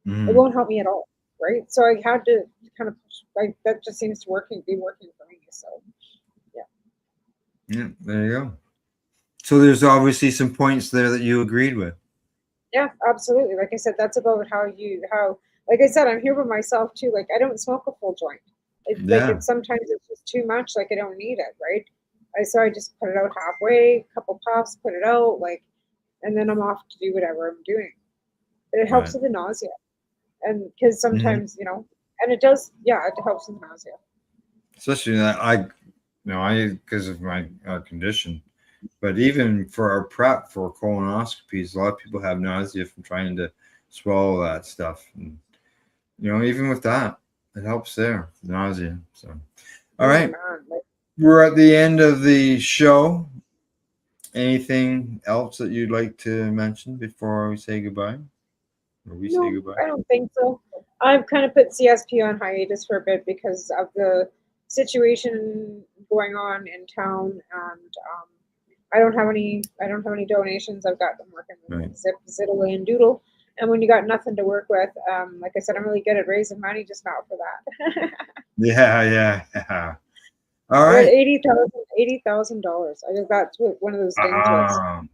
It won't help me at all, right? So I had to kind of like that just seems to be working for me. So yeah, there you go. So there's obviously some points there that you agreed with. Yeah, absolutely. Like I said, that's about how like I said, I'm here by myself too. Like I don't smoke a full joint. Like sometimes it's just too much. Like I don't need it, right? So I just put it out halfway, a couple puffs, put it out, like, and then I'm off to do whatever I'm doing. But it helps with the nausea. And because sometimes, and it does, it helps with nausea. Especially that because of my condition, but even for our prep for colonoscopies, a lot of people have nausea from trying to swallow that stuff. And, even with that, it helps there, nausea. So, all right. We're at the end of the show. Anything else that you'd like to mention before we say goodbye? Say goodbye? I don't think so. I've kind of put CSP on hiatus for a bit because of the situation going on in town, and I don't have any donations. I've got them working with Zip, Ziddle, and Doodle. And when you got nothing to work with, like I said, I'm really good at raising money, just not for that. Yeah. All right. $80,000. I guess that's what one of those things was.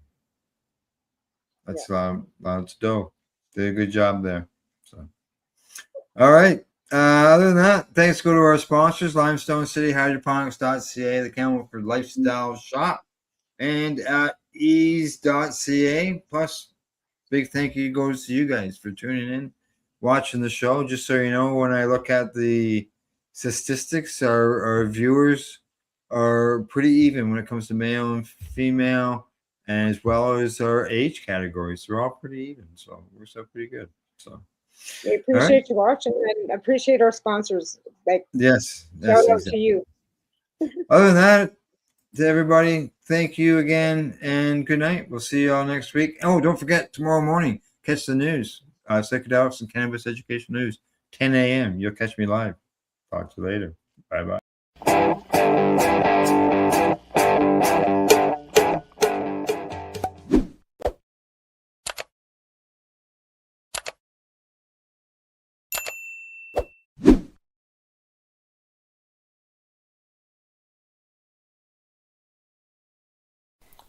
That's lots of dough. Did a good job there. So, all right. Other than that, thanks go to our sponsors: Limestone City, Hydroponics.ca, the Campbellford Lifestyle Shop, and At-Eze.ca. Plus, big thank you goes to you guys for tuning in, watching the show. Just so you know, when I look at the statistics, our viewers are pretty even when it comes to male and female, and as well as our age categories. They're all pretty even, so we're so pretty good. So we appreciate you watching and appreciate our sponsors. Yes, shout out to you. Other than that, to everybody, thank you again and good night. We'll see you all next week. Oh, don't forget, tomorrow morning, catch the news. Psychedelics and Cannabis Education News, 10 a.m. You'll catch me live. Talk to you later. Bye-bye.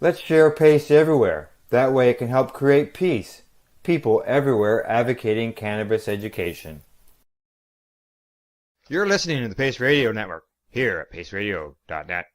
Let's share PACE everywhere. That way it can help create peace. People everywhere advocating cannabis education. You're listening to the Pace Radio Network here at paceradio.net.